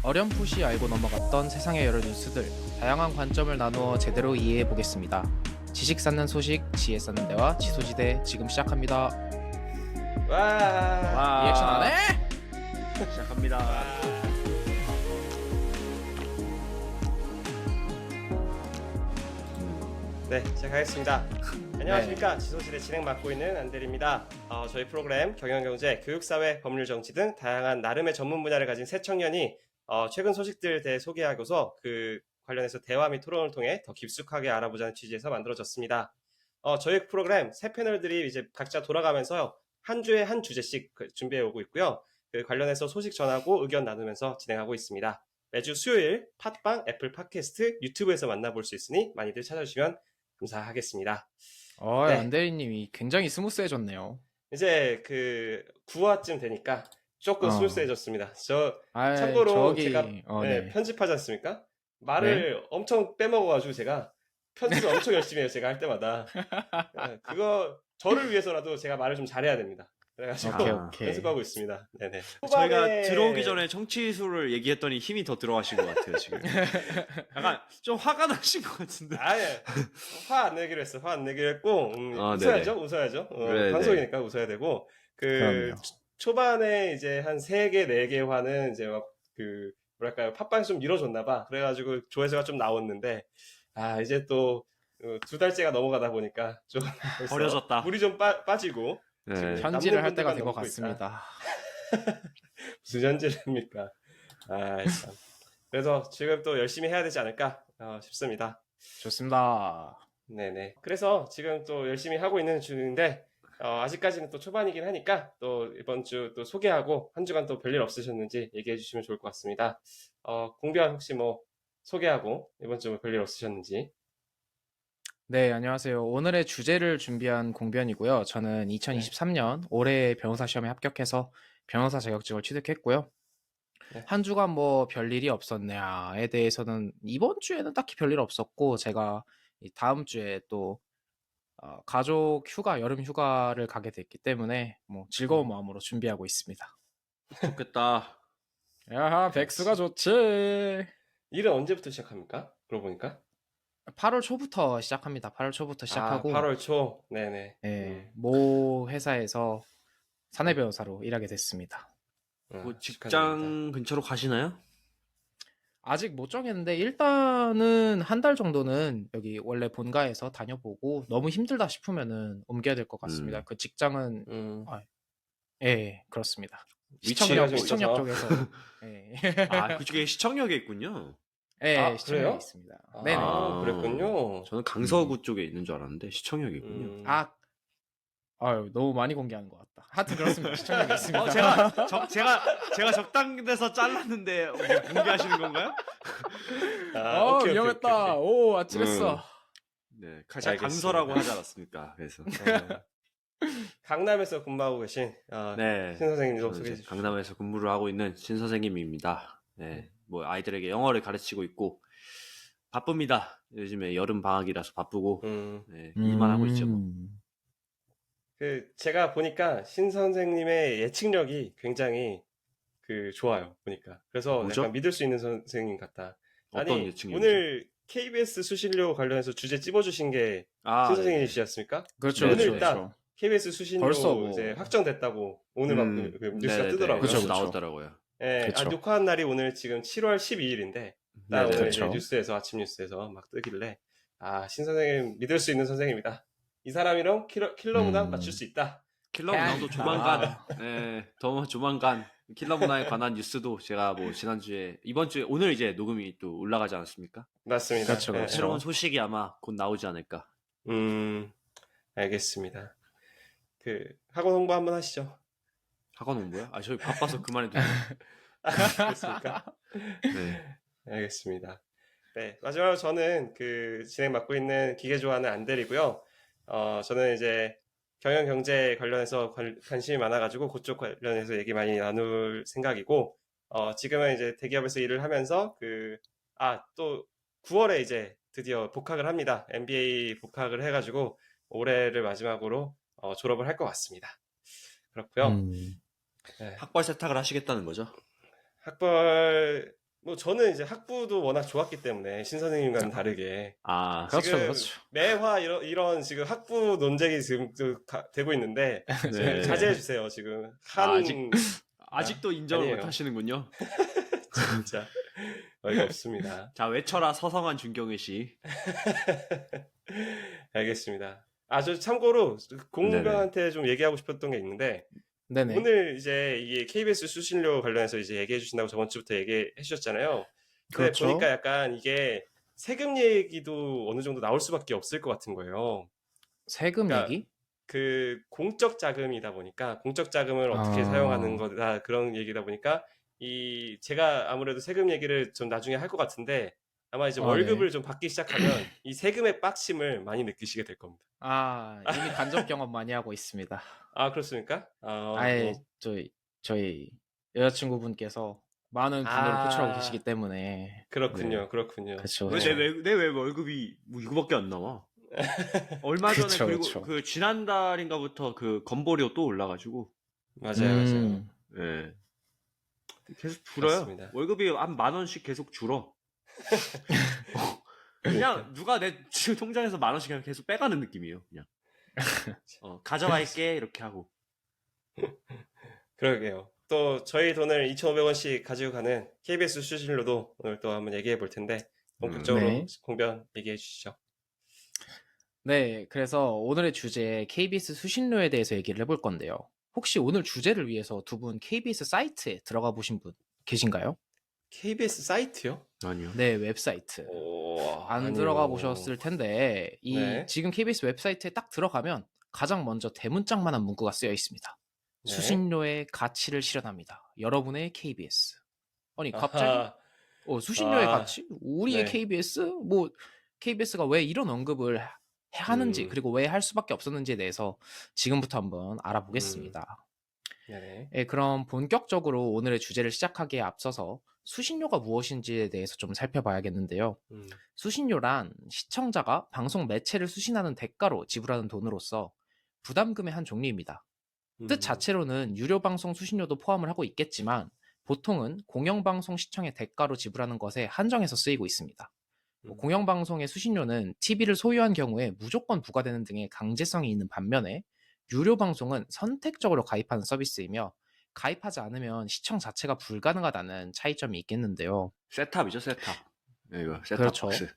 어렴풋이 알고 넘어갔던 세상의 여러 뉴스들, 다양한 관점을 나누어 제대로 이해해 보겠습니다. 지식 쌓는 소식, 지혜 쌓는 대화, 지소지대 지금 시작합니다. 와, 리액션 안 해? 시작합니다. 네, 시작하겠습니다. 안녕하십니까. 지소지대 진행 맡고 있는 안대리입니다. 저희 프로그램 경영경제, 교육사회, 법률정치 등 다양한 나름의 전문 분야를 가진 새 청년이 최근 소식들에 대해 소개하고서 그 관련해서 대화 및 토론을 통해 더 깊숙하게 알아보자는 취지에서 만들어졌습니다. 저희 프로그램 새 패널들이 이제 각자 돌아가면서 한 주에 한 주제씩 준비해 오고 있고요. 그 관련해서 소식 전하고 의견 나누면서 진행하고 있습니다. 매주 수요일 팟빵, 애플 팟캐스트, 유튜브에서 만나볼 수 있으니 많이들 찾아주시면 감사하겠습니다. 네. 안대리님이 굉장히 스무스해졌네요. 이제 그 9화쯤 되니까 조금 스무스해졌습니다. 참고로 제가 네. 편집하지 않습니까? 말을 엄청 빼먹어가지고 제가 편집을 엄청 열심히 해요. 제가 할 때마다. 그거 저를 위해서라도 제가 말을 좀 잘해야 됩니다. 그래가지고 오케이. 연습하고 있습니다. 네네. 저희가 들어오기 전에 청취 수를 얘기했더니 힘이 더 들어가신 것 같아요 지금. 약간 좀 화가 나신 것 같은데. 아예 화 안 내기로 했어. 화 안 내기로 했고 웃어야죠. 웃어야죠. 방송이니까 웃어야 되고 그럼요. 초반에 이제 한 3개, 4개 화는 이제 막 뭐랄까요, 팟빵이 좀 미뤄졌나 봐. 그래가지고 조회수가 좀 나왔는데 이제 또 2달째가 넘어가다 보니까 좀 버려졌다. 물이 좀 빠지고 네. 현질을 할 때가 된 것 같습니다. 무슨 현질입니까? 참. 그래서 지금 또 열심히 해야 되지 않을까 싶습니다. 좋습니다. 네네. 그래서 지금 또 열심히 하고 있는 중인데 아직까지는 또 초반이긴 하니까 또 이번 주 또 소개하고 한 주간 또 별일 없으셨는지 얘기해 주시면 좋을 것 같습니다. 공변 혹시 뭐 소개하고 이번 주 뭐 별일 없으셨는지. 네, 안녕하세요. 오늘의 주제를 준비한 공변이고요. 저는 2023년 올해 변호사 시험에 합격해서 변호사 자격증을 취득했고요. 네. 한 주간 뭐 별일이 없었냐에 대해서는 이번 주에는 딱히 별일 없었고, 제가 다음 주에 또 가족 휴가, 여름 휴가를 가게 됐기 때문에 뭐 즐거운 마음으로 준비하고 있습니다. 좋겠다. 야하, 백수가 좋지. 일은 언제부터 시작합니까? 그러고 보니까. 8월 초부터 시작합니다. 8월 초부터 시작하고 8월 초. 네네. 모 회사에서 사내 변호사로 일하게 됐습니다. 뭐 직장 축하드립니다. 근처로 가시나요? 아직 못 정했는데 일단은 한 달 정도는 여기 원래 본가에서 다녀보고 너무 힘들다 싶으면은 옮겨야 될 것 같습니다. 그 직장은 그렇습니다. 위치가 좀 시청역 있어서. 쪽에서 그쪽에 시청역에 있군요. 시청역에 그래요? 있습니다. 네네. 그랬군요. 저는 강서구 쪽에 있는 줄 알았는데 시청역이군요. 너무 많이 공개하는 것 같다. 하여튼 그렇습니다. 시청역에 있습니다. 제가 적당돼서 잘랐는데 공개하시는 건가요? 오케이, 위험했다. 오케이. 오, 아찔했어. 네, 제가 강서라고 하지 않았습니까? 그래서 강남에서 근무하고 계신 네, 신 선생님도 저는 소개해 이제 주시죠. 강남에서 근무를 하고 있는 신 선생님입니다. 네, 뭐 아이들에게 영어를 가르치고 있고 바쁩니다. 요즘에 여름 방학이라서 바쁘고 일만 하고 있죠. 뭐. 제가 보니까 신 선생님의 예측력이 굉장히 좋아요. 보니까. 그래서 뭐죠? 약간 믿을 수 있는 선생님 같다. 어떤 예측력이죠? 오늘 KBS 수신료 관련해서 주제 찝어주신 게 신 선생님이시지 않습니까? 그렇죠. 오늘 그렇죠. 일단 KBS 수신료 벌써 뭐- 이제 확정됐다고 오늘 막 뉴스가 뜨더라고요. 그쵸, 그쵸. 나오더라고요. 예, 그쵸. 녹화한 날이 오늘 지금 7월 12일인데 딱 네, 오늘 이제 그쵸. 뉴스에서 아침 뉴스에서 막 뜨길래 신 선생님 믿을 수 있는 선생님이다. 이 사람이랑 킬러 문항 맞출 수 있다. 킬러 문항도 조만간, 더 조만간 킬러 문항에 관한 뉴스도 제가 뭐 지난주에 이번 주에 오늘 이제 녹음이 또 올라가지 않았습니까? 맞습니다. 그렇죠, 예. 그렇죠. 새로운 소식이 아마 곧 나오지 않을까. 알겠습니다. 학원 홍보 한번 하시죠. 학원 홍보요? 저희 바빠서 그만해도. 그렇습니까? 네. 알겠습니다. 네, 마지막으로 저는 진행 맡고 있는 기계 좋아하는 안델이고요. 저는 이제 경영 경제 관련해서 관심이 많아가지고 그쪽 관련해서 얘기 많이 나눌 생각이고, 지금은 이제 대기업에서 일을 하면서 또 9월에 이제 드디어 복학을 합니다. MBA 복학을 해가지고 올해를 마지막으로 졸업을 할 것 같습니다. 그렇고요. 네. 학벌 세탁을 하시겠다는 거죠? 학벌 뭐 저는 이제 학부도 워낙 좋았기 때문에 신 선생님과는 다르게 아, 그렇죠, 지금 그렇죠. 매화 이런 지금 학부 논쟁이 지금 되고 있는데 좀 네. 자제해 주세요. 지금 아직도 인정을 못 아니에요. 하시는군요. 진짜 어이가 없습니다. 자, 외쳐라 서성한 준경의 씨. 알겠습니다. 저 참고로 공무병한테 좀 얘기하고 싶었던 게 있는데 네네. 오늘 이제 이게 KBS 수신료 관련해서 이제 얘기해 주신다고 저번 주부터 얘기해 주셨잖아요. 근데 그렇죠. 보니까 약간 이게 세금 얘기도 어느 정도 나올 수밖에 없을 것 같은 거예요. 세금 그러니까 얘기? 그 공적 자금이다 보니까 공적 자금을 어떻게 사용하는 거다 그런 얘기다 보니까 제가 아무래도 세금 얘기를 좀 나중에 할 것 같은데 아마 이제 월급을 네. 좀 받기 시작하면 이 세금의 빡심을 많이 느끼시게 될 겁니다. 이미 간접 경험 많이 하고 있습니다. 그렇습니까? 아예 저희 여자친구분께서 많은 분노를 표출하고 계시기 때문에. 그렇군요, 네. 그렇군요. 그쵸, 왜 그쵸. 내 월급이 뭐 이거밖에 안 나와? 얼마 전에 그쵸, 그리고 그쵸. 그 지난달인가부터 그 건보료 또 올라가지고 맞아요. 예. 계속 줄어요. 맞습니다. 월급이 한 10,000원씩 계속 줄어. 그냥 누가 내 지금 통장에서 10,000원씩 그냥 계속 빼가는 느낌이에요. 그냥 가져갈게 이렇게 하고. 그러게요. 또 저희 돈을 2,500원씩 가지고 가는 KBS 수신료도 오늘 또 한번 얘기해 볼 텐데 본격적으로 네. 공변 얘기해 주시죠. 네, 그래서 오늘의 주제 KBS 수신료에 대해서 얘기를 해볼 건데요. 혹시 오늘 주제를 위해서 두 분 KBS 사이트에 들어가 보신 분 계신가요? KBS 사이트요? 아니요. 네, 웹사이트. 안 아니요. 들어가 보셨을 텐데 네. 지금 KBS 웹사이트에 딱 들어가면 가장 먼저 대문짝만한 문구가 쓰여 있습니다. 네. 수신료의 가치를 실현합니다. 여러분의 KBS. 아니 갑자기 아하. 수신료의 가치? 우리의 네. KBS? 뭐 KBS가 왜 이런 언급을 하는지 그리고 왜 할 수밖에 없었는지에 대해서 지금부터 한번 알아보겠습니다. 네네. 예, 그럼 본격적으로 오늘의 주제를 시작하기에 앞서서 수신료가 무엇인지에 대해서 좀 살펴봐야겠는데요. 수신료란 시청자가 방송 매체를 수신하는 대가로 지불하는 돈으로서 부담금의 한 종류입니다. 뜻 자체로는 유료 방송 수신료도 포함을 하고 있겠지만 보통은 공영방송 시청의 대가로 지불하는 것에 한정해서 쓰이고 있습니다. 공영방송의 수신료는 TV를 소유한 경우에 무조건 부과되는 등의 강제성이 있는 반면에 유료 방송은 선택적으로 가입하는 서비스이며 가입하지 않으면 시청 자체가 불가능하다는 차이점이 있겠는데요. 셋탑이죠, 셋탑. 네, 이거 셋탑 그렇죠. 박스.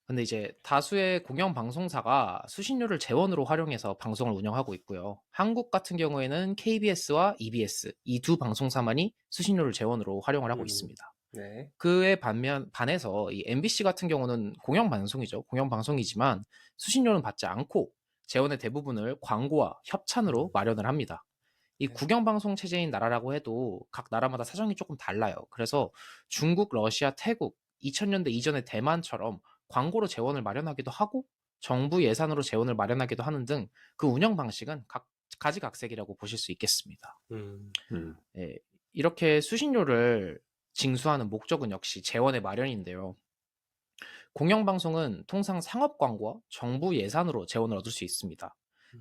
근데 이제 다수의 공영 방송사가 수신료를 재원으로 활용해서 방송을 운영하고 있고요. 한국 같은 경우에는 KBS와 EBS 이 두 방송사만이 수신료를 재원으로 활용을 하고 있습니다. 네. 그에 반해서 이 MBC 같은 경우는 공영 방송이죠. 공영 방송이지만 수신료는 받지 않고 재원의 대부분을 광고와 협찬으로 마련을 합니다. 이 국영방송 체제인 나라라고 해도 각 나라마다 사정이 조금 달라요. 그래서 중국, 러시아, 태국, 2000년대 이전의 대만처럼 광고로 재원을 마련하기도 하고 정부 예산으로 재원을 마련하기도 하는 등 그 운영 방식은 가지각색이라고 보실 수 있겠습니다. 예, 이렇게 수신료를 징수하는 목적은 역시 재원의 마련인데요. 공영방송은 통상 상업 광고와 정부 예산으로 재원을 얻을 수 있습니다.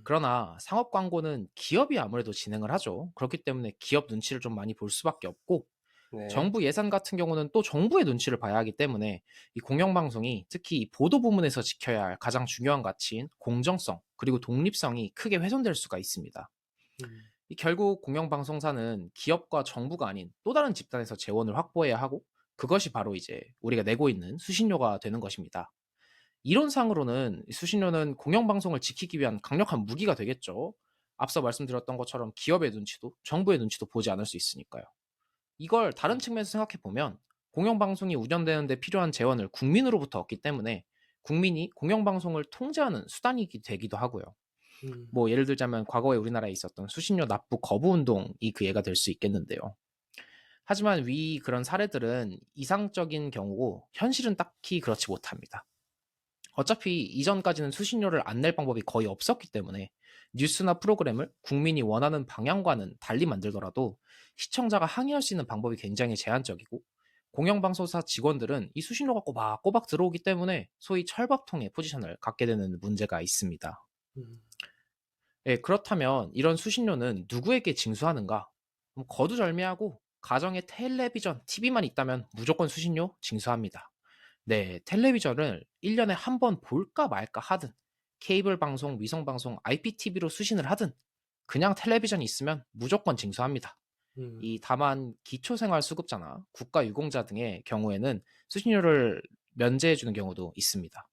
그러나 상업 광고는 기업이 아무래도 진행을 하죠. 그렇기 때문에 기업 눈치를 좀 많이 볼 수밖에 없고 네. 정부 예산 같은 경우는 또 정부의 눈치를 봐야 하기 때문에 이 공영방송이 특히 이 보도 부문에서 지켜야 할 가장 중요한 가치인 공정성 그리고 독립성이 크게 훼손될 수가 있습니다. 결국 공영방송사는 기업과 정부가 아닌 또 다른 집단에서 재원을 확보해야 하고 그것이 바로 이제 우리가 내고 있는 수신료가 되는 것입니다. 이론상으로는 수신료는 공영방송을 지키기 위한 강력한 무기가 되겠죠. 앞서 말씀드렸던 것처럼 기업의 눈치도 정부의 눈치도 보지 않을 수 있으니까요. 이걸 다른 측면에서 생각해 보면 공영방송이 운영되는 데 필요한 재원을 국민으로부터 얻기 때문에 국민이 공영방송을 통제하는 수단이 되기도 하고요. 뭐 예를 들자면 과거에 우리나라에 있었던 수신료 납부 거부 운동이 그 예가 될 수 있겠는데요. 하지만 그런 사례들은 이상적인 경우고 현실은 딱히 그렇지 못합니다. 어차피 이전까지는 수신료를 안 낼 방법이 거의 없었기 때문에 뉴스나 프로그램을 국민이 원하는 방향과는 달리 만들더라도 시청자가 항의할 수 있는 방법이 굉장히 제한적이고 공영방송사 직원들은 이 수신료가 꼬박꼬박 들어오기 때문에 소위 철밥통의 포지션을 갖게 되는 문제가 있습니다. 예, 그렇다면 이런 수신료는 누구에게 징수하는가? 거두절미하고 가정에 텔레비전, TV만 있다면 무조건 수신료 징수합니다. 네, 텔레비전을 1년에 한 번 볼까 말까 하든 케이블 방송, 위성 방송, IPTV로 수신을 하든 그냥 텔레비전이 있으면 무조건 징수합니다. 다만 기초생활수급자나 국가유공자 등의 경우에는 수신료를 면제해주는 경우도 있습니다.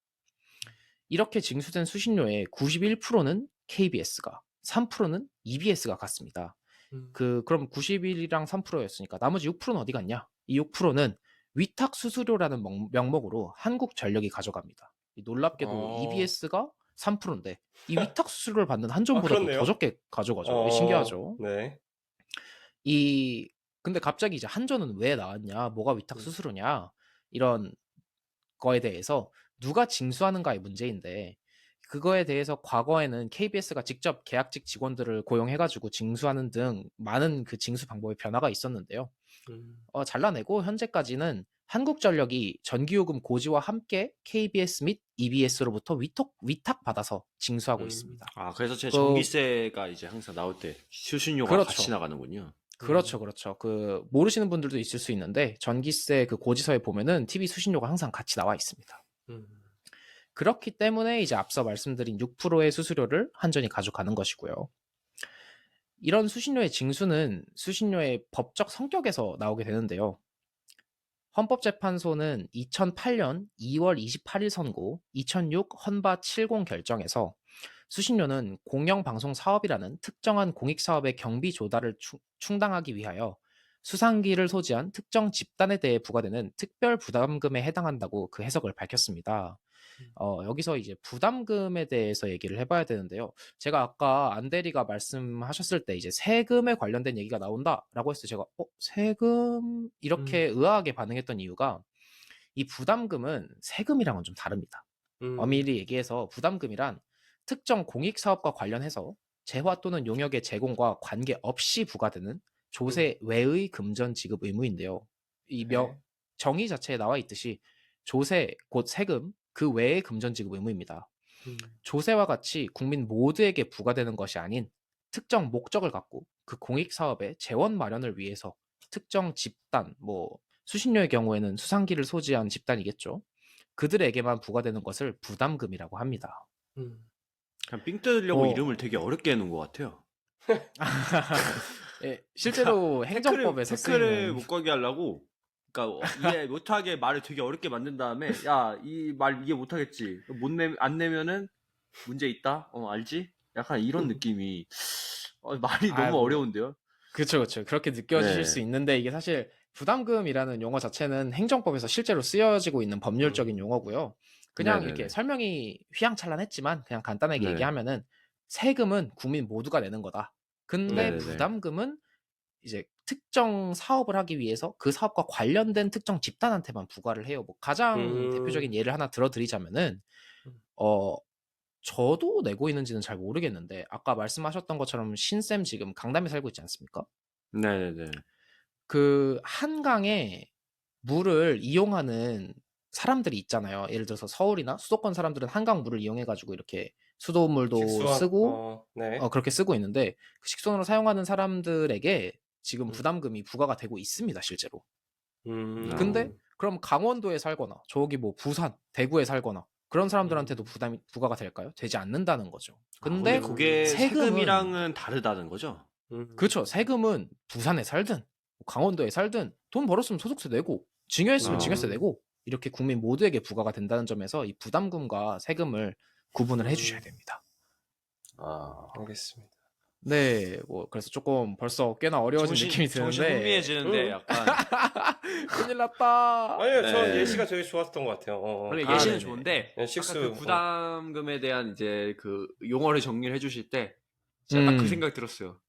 이렇게 징수된 수신료의 91%는 KBS가, 3%는 EBS가 갖습니다. 그럼 91이랑 3%였으니까 나머지 6%는 어디 갔냐? 이 6%는 위탁 수수료라는 명목으로 한국전력이 가져갑니다. 놀랍게도 EBS가 3%인데 이 위탁 수수료를 받는 한전보다도 더 그렇네요. 적게 가져가죠. 신기하죠. 네. 근데 갑자기 이제 한전은 왜 나왔냐? 뭐가 위탁 수수료냐? 이런 거에 대해서 누가 징수하는가의 문제인데 그거에 대해서 과거에는 KBS가 직접 계약직 직원들을 고용해가지고 징수하는 등 많은 그 징수 방법의 변화가 있었는데요. 잘라내고 현재까지는 한국전력이 전기요금 고지와 함께 KBS 및 EBS로부터 위탁받아서 징수하고 있습니다. 아, 그래서 제 전기세가 이제 항상 나올 때 수신료가 그렇죠. 같이 나가는군요. 그렇죠. 모르시는 분들도 있을 수 있는데 전기세 그 고지서에 보면은 TV 수신료가 항상 같이 나와 있습니다. 그렇기 때문에 이제 앞서 말씀드린 6%의 수수료를 한전이 가져가는 것이고요. 이런 수신료의 징수는 수신료의 법적 성격에서 나오게 되는데요. 헌법재판소는 2008년 2월 28일 선고, 2006 헌바 70 결정에서 수신료는 공영방송 사업이라는 특정한 공익사업의 경비 조달을 충당하기 위하여 수상기를 소지한 특정 집단에 대해 부과되는 특별 부담금에 해당한다고 그 해석을 밝혔습니다. 여기서 이제 부담금에 대해서 얘기를 해봐야 되는데요. 제가 아까 안대리가 말씀하셨을 때 이제 세금에 관련된 얘기가 나온다라고 했을 때 제가 세금 이렇게 의아하게 반응했던 이유가 이 부담금은 세금이랑은 좀 다릅니다. 엄밀히 얘기해서 부담금이란 특정 공익사업과 관련해서 재화 또는 용역의 제공과 관계없이 부과되는 조세 외의 금전 지급 의무인데요. 정의 자체에 나와 있듯이 조세 곧 세금 그 외의 금전 지급 의무입니다. 조세와 같이 국민 모두에게 부과되는 것이 아닌 특정 목적을 갖고 그 공익사업의 재원 마련을 위해서 특정 집단, 수신료의 경우에는 수상기를 소지한 집단이겠죠. 그들에게만 부과되는 것을 부담금이라고 합니다. 그냥 삥 뜯으려고 이름을 되게 어렵게 해놓은 것 같아요. 예, 실제로 행정법에서 태클을 못 거게 하려고, 그러니까 이해 못하게 말을 되게 어렵게 만든 다음에 야, 이 말 이해 못하겠지. 안 내면은 문제 있다. 알지? 약간 이런 느낌이 말이 너무 어려운데요. 그렇죠. 그렇게 느껴지실 수 있는데 이게 사실 부담금이라는 용어 자체는 행정법에서 실제로 쓰여지고 있는 법률적인 용어고요. 그냥 이렇게 설명이 휘황찬란했지만 그냥 간단하게 얘기하면은 세금은 국민 모두가 내는 거다. 근데 부담금은 이제 특정 사업을 하기 위해서 그 사업과 관련된 특정 집단한테만 부과를 해요. 가장 대표적인 예를 하나 들어드리자면은 저도 내고 있는지는 잘 모르겠는데 아까 말씀하셨던 것처럼 신쌤 지금 강남에 살고 있지 않습니까? 네네네. 그 한강에 물을 이용하는 사람들이 있잖아요. 예를 들어서 서울이나 수도권 사람들은 한강 물을 이용해가지고 이렇게 수돗물도 쓰고 그렇게 쓰고 있는데 그 식수원으로 사용하는 사람들에게 지금 부담금이 부과가 되고 있습니다, 실제로. 근데 그럼 강원도에 살거나 저기 부산, 대구에 살거나 그런 사람들한테도 부담이 부과가 될까요? 되지 않는다는 거죠. 근데 그게 세금이랑은 다르다는 거죠? 그렇죠. 세금은 부산에 살든 강원도에 살든 돈 벌었으면 소득세 내고 징여했으면 징여세 내고 이렇게 국민 모두에게 부과가 된다는 점에서 이 부담금과 세금을 구분을 해주셔야 됩니다. 알겠습니다. 네, 그래서 조금 벌써 꽤나 어려워진 느낌이 드는데 정신 혼미해지는데 약간 큰일 났다. 아니요, 전 예시가 되게 좋았던 것 같아요. 원래 예시는 좋은데 식수 아까 그 부담금에 대한 이제 그 용어를 정리를 해주실 때 제가 딱 그 생각 들었어요.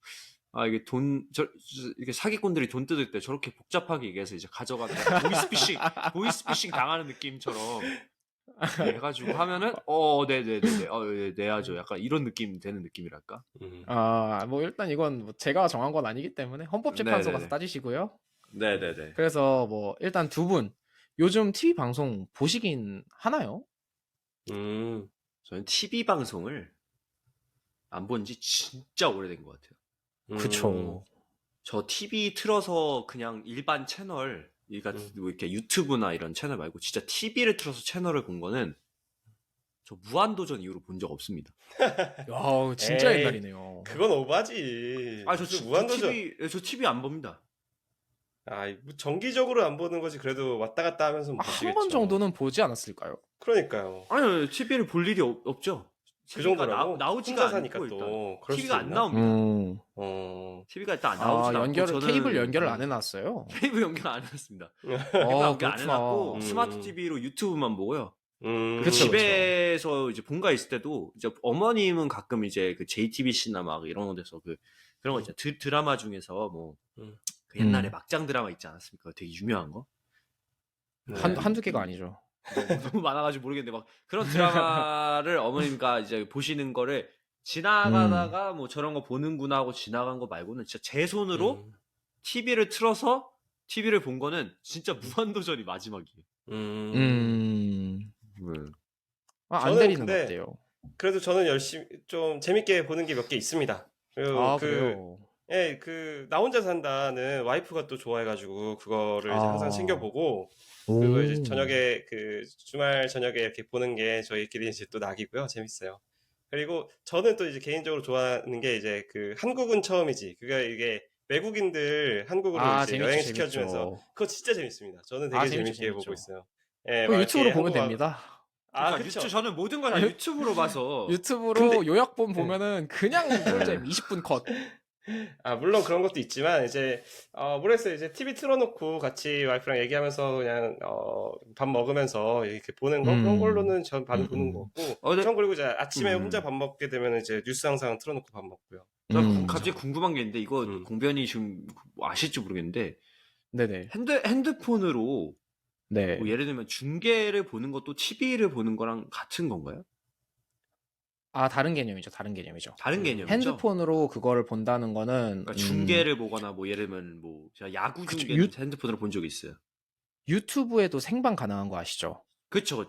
이게 이게 사기꾼들이 돈 뜯을 때 저렇게 복잡하게 얘기해서 이제 가져가는 보이스피싱 당하는 느낌처럼 해가지고 하면은 네네네 내야죠. 약간 이런 느낌 되는 느낌이랄까. 일단 이건 제가 정한 건 아니기 때문에 헌법재판소 가서 따지시고요. 네네네. 그래서 일단 두 분 요즘 TV 방송 보시긴 하나요? 저는 TV 방송을 안 본 지 진짜 오래된 것 같아요. 그쵸. 저 TV 틀어서 그냥 일반 채널, 그러니까 뭐 이렇게 유튜브나 이런 채널 말고 진짜 TV를 틀어서 채널을 본 거는 저 무한도전 이후로 본 적 없습니다. 야, 진짜 에이, 옛날이네요. 그건 오바지. 아, 무슨 무한도전. 저 TV 안 봅니다. 아, 뭐 정기적으로 안 보는 거지. 그래도 왔다 갔다 하면서 한 보시겠죠. 번 정도는 보지 않았을까요? 그러니까요. 아니, TV를 볼 일이 없죠. 그 TV가 정도라고? 나오지가 혼자 사니까 않고 또 일단 그럴 TV가 수도 안 있나? 나옵니다. TV가 일단 안 아, 나오지 않고 케이블 연결을 안 해놨어요. 케이블 연결 안 해놨습니다. 아, 연결 안 그렇구나. 해놨고 스마트 TV로 유튜브만 보고요. 그 그쵸, 집에서 이제 본가 있을 때도 이제 어머님은 가끔 이제 그 JTBC나 막 이런 데서 그런 거 있잖아요. 드라마 중에서 뭐 그 옛날에 막장 드라마 있지 않았습니까? 되게 유명한 거. 네. 한두 개가 아니죠. 너무 많아가지고 모르겠는데 막 그런 드라마를 어머님과 이제 보시는 거를 지나가다가 뭐 저런 거 보는구나 하고 지나간 거 말고는 진짜 제 손으로 TV를 틀어서 TV를 본 거는 진짜 무한도전이 마지막이에요. 안 저는 때리는 것 근데 같아요. 그래도 저는 열심히 좀 재밌게 보는 게 몇 개 있습니다. 그리고 아, 그래요? 예, 나 혼자 산다는 와이프가 또 좋아해가지고 그거를 이제 항상 챙겨보고 그리고 이제 저녁에 주말 저녁에 이렇게 보는 게 저희끼리 이제 또 낙이고요. 재밌어요. 그리고 저는 또 이제 개인적으로 좋아하는 게 이제 한국은 처음이지. 이게 외국인들 한국으로 이제 재밌죠, 여행 시켜주면서 재밌죠. 그거 진짜 재밌습니다. 저는 되게 재밌죠, 재밌게 보고 재밌죠. 있어요. 예, 그거 막 유튜브로 이렇게 보면 한국어- 됩니다. 그러니까 그쵸. 저는 모든 걸 다 유튜브로 봐서 유튜브로 요약본 보면은 그냥 꿀잼 20분 컷. 물론 그런 것도 있지만, 이제, 모르겠어요. 이제 TV 틀어놓고 같이 와이프랑 얘기하면서 그냥, 밥 먹으면서 이렇게 보는 거? 그런 걸로는 전 반은 보는 거고. 근데- 전 그리고 이제 아침에 혼자 밥 먹게 되면 이제 뉴스 항상 틀어놓고 밥 먹고요. 갑자기 궁금한 게 있는데 이거 공변이 지금 아실지 모르겠는데 네네. 핸드폰으로 네. 뭐 예를 들면 중계를 보는 것도 TV를 보는 거랑 같은 건가요? 다른 개념이죠. 다른 개념이죠. 다른 개념이죠? 핸드폰으로 그거를 본다는 거는 그러니까 중계를 보거나 뭐 예를 들면 뭐 제가 야구 그쵸, 중계는 핸드폰으로 본 적이 있어요. 유튜브에도 생방 가능한 거 아시죠? 그쵸.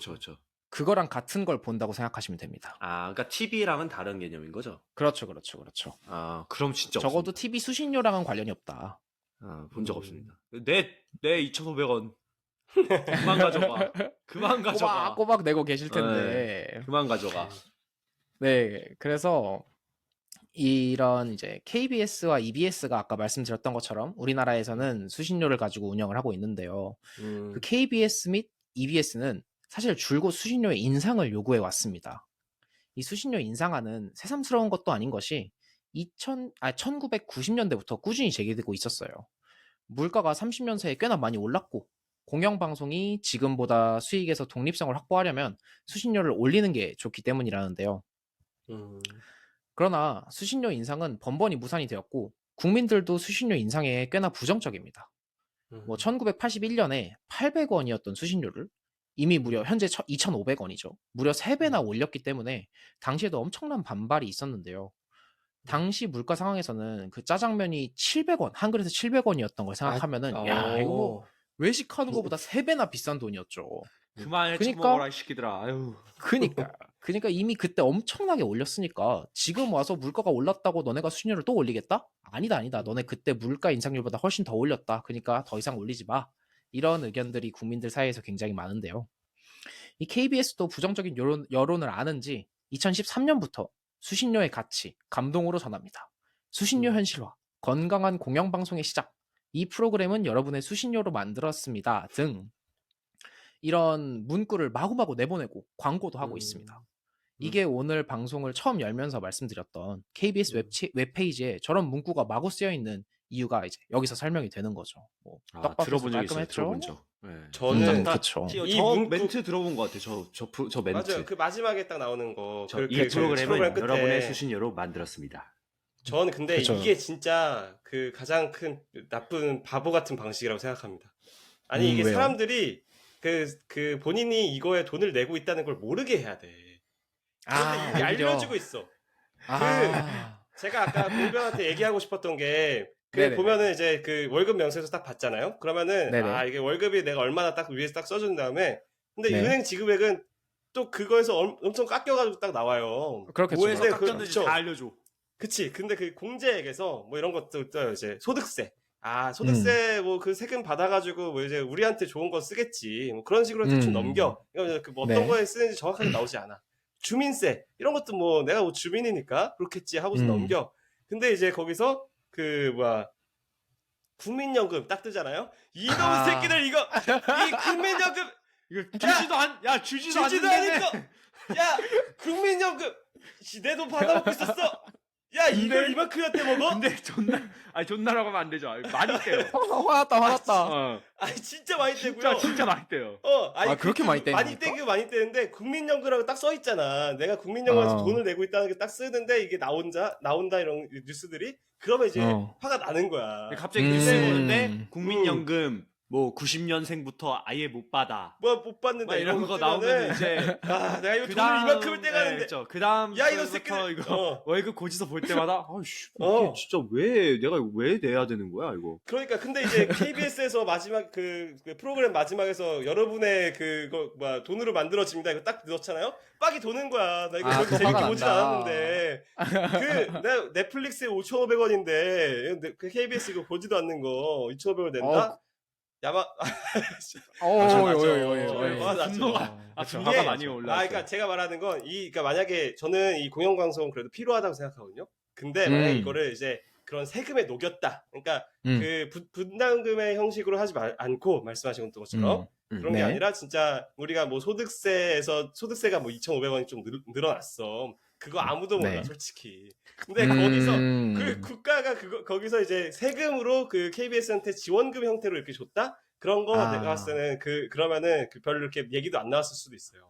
그거랑 같은 걸 본다고 생각하시면 됩니다. 그러니까 TV랑은 다른 개념인 거죠? 그렇죠. 그럼 진짜 적어도 없습니다. TV 수신료랑은 관련이 없다. 본 적 없습니다. 내 2,500원 그만 가져가. 꼬박 내고 계실 텐데. 그만 가져가. 네, 그래서 이런 이제 KBS와 EBS가 아까 말씀드렸던 것처럼 우리나라에서는 수신료를 가지고 운영을 하고 있는데요. 그 KBS 및 EBS는 사실 줄곧 수신료의 인상을 요구해 왔습니다. 이 수신료 인상안은 새삼스러운 것도 아닌 것이 1990년대부터 꾸준히 제기되고 있었어요. 물가가 30년 새에 꽤나 많이 올랐고 공영방송이 지금보다 수익에서 독립성을 확보하려면 수신료를 올리는 게 좋기 때문이라는데요. 그러나 수신료 인상은 번번이 무산이 되었고 국민들도 수신료 인상에 꽤나 부정적입니다. 1981년에 800원이었던 수신료를 이미 무려 현재 2,500원이죠. 무려 3배나 올렸기 때문에 당시에도 엄청난 반발이 있었는데요. 당시 물가 상황에서는 그 짜장면이 700원, 한 그릇에 700원이었던 걸 생각하면은 야, 이거 뭐 외식하는 것보다 3배나 비싼 돈이었죠. 그만해 그러니까- 처먹어라 이 새끼들아. 아유. 그러니까 이미 그때 엄청나게 올렸으니까 지금 와서 물가가 올랐다고 너네가 수신료를 또 올리겠다? 아니다. 너네 그때 물가 인상률보다 훨씬 더 올렸다. 그러니까 더 이상 올리지 마. 이런 의견들이 국민들 사이에서 굉장히 많은데요. 이 KBS도 부정적인 여론을 아는지 2013년부터 수신료의 가치, 감동으로 전합니다. 수신료 현실화, 건강한 공영방송의 시작, 이 프로그램은 여러분의 수신료로 만들었습니다 등 이런 문구를 마구마구 내보내고 광고도 하고 있습니다. 이게 오늘 방송을 처음 열면서 말씀드렸던 KBS 웹페이지에 저런 문구가 마구 쓰여있는 이유가 이제 여기서 설명이 되는 거죠. 뭐 들어본 적 있어요. 깔끔했죠? 들어본 적. 네. 저는 그쵸. 이 저 문구- 멘트 들어본 것 같아요. 저 멘트. 맞아요. 그 마지막에 딱 나오는 거. 이 프로그램은 프로그램 끝에. 여러분의 수신료로 만들었습니다. 저는 근데 그쵸. 이게 진짜 가장 큰 나쁜 바보 같은 방식이라고 생각합니다. 아니 이게 왜요? 사람들이 본인이 이거에 돈을 내고 있다는 걸 모르게 해야 돼. 그런데 이게 오히려. 알려주고 있어. 아, 제가 아까 공변한테 얘기하고 싶었던 게 네네. 보면은 이제 월급 명세서 딱 받잖아요. 그러면은 네네. 이게 월급이 내가 얼마나 딱 위에서 딱 써준 다음에 근데 네. 은행 지급액은 또 그거에서 엄청 깎여가지고 딱 나와요. 그렇겠죠. 뭐에서 네, 깎였는지 그렇죠. 다 알려줘. 그치. 근데 그 공제액에서 뭐 이런 것도 떠요. 이제 소득세. 아, 음, 소득세 뭐 그 세금 받아가지고 뭐 이제 우리한테 좋은 거 쓰겠지. 뭐 그런 식으로 대충 음, 넘겨. 그러니까 그뭐 어떤 네, 거에 쓰는지 정확하게 나오지 않아. 주민세 이런 것도 뭐 내가 뭐 주민이니까 그렇겠지 하고서 음, 넘겨. 근데 이제 거기서 그 뭐야 국민연금 딱 뜨잖아요. 이놈 새끼들 아, 이거 이 국민연금 이거 야 주지도 주지도 않는다며. 않을 거. 야 국민연금 내 돈 받아먹고 있었어. 야 이걸 근데 이만큼한테 먹어? 근데 존나라고 하면 안 되죠. 많이 떼요. 화났다, 화났다. 어. 아니 진짜 많이 진짜 떼고요. 진짜 많이 떼요. 아니 아, 그렇게 많이 많이 때립니까? 떼고 많이 떼는데 국민연금이라고 딱 써 있잖아. 내가 국민연금에서 어, 돈을 내고 있다는 게 딱 쓰는데 이게 나온다 이런 뉴스들이 그러면 이제 어, 화가 나는 거야. 갑자기 뉴스에 보는데 음, 국민연금 뭐 90년생부터 아예 못 받아. 뭐 못 받는다 막 이런 거 나오면 뜨면은 이제 아 내가 이거 그 돈을 이만큼을 다음 떼가는데 그 다음 야 이거 주부터 새끼들 이거 월급 고지서 볼 때마다 아이씨 이게 어. 진짜 왜 내가 이거 왜 내야 되는 거야 이거. 그러니까 근데 이제 KBS에서 마지막 그 프로그램 마지막에서 여러분의 그거 뭐야 돈으로 만들어집니다 이거 딱 넣잖아요. 빡이 도는 거야. 나 이거 아, 그렇게 그거 재밌게 화가 보진 난다. 않았는데 내 넷플릭스에 5,500원인데 그 KBS 이거 보지도 않는 거 2,500원 낸다? 야마 맞죠. 분노가 그쵸. 분노가 많이 올라왔어요. 그러니까 제가 말하는 건 그러니까 만약에 저는 이 공영 방송 그래도 필요하다고 생각하거든요. 근데 만약에 이거를 이제 그런 세금에 녹였다. 그러니까 그 분담금의 형식으로 하지 않고 말씀하신 것처럼 그런 게 네. 아니라 진짜 우리가 뭐 소득세가 뭐 2,500원이 좀 늘어났어. 그거 아무도 몰라 네. 솔직히. 근데 거기서 그 국가가 거기서 이제 세금으로 그 KBS한테 지원금 형태로 이렇게 줬다? 그런 거 아. 내가 봤을 때는 그러면은 별로 이렇게 얘기도 안 나왔을 수도 있어요.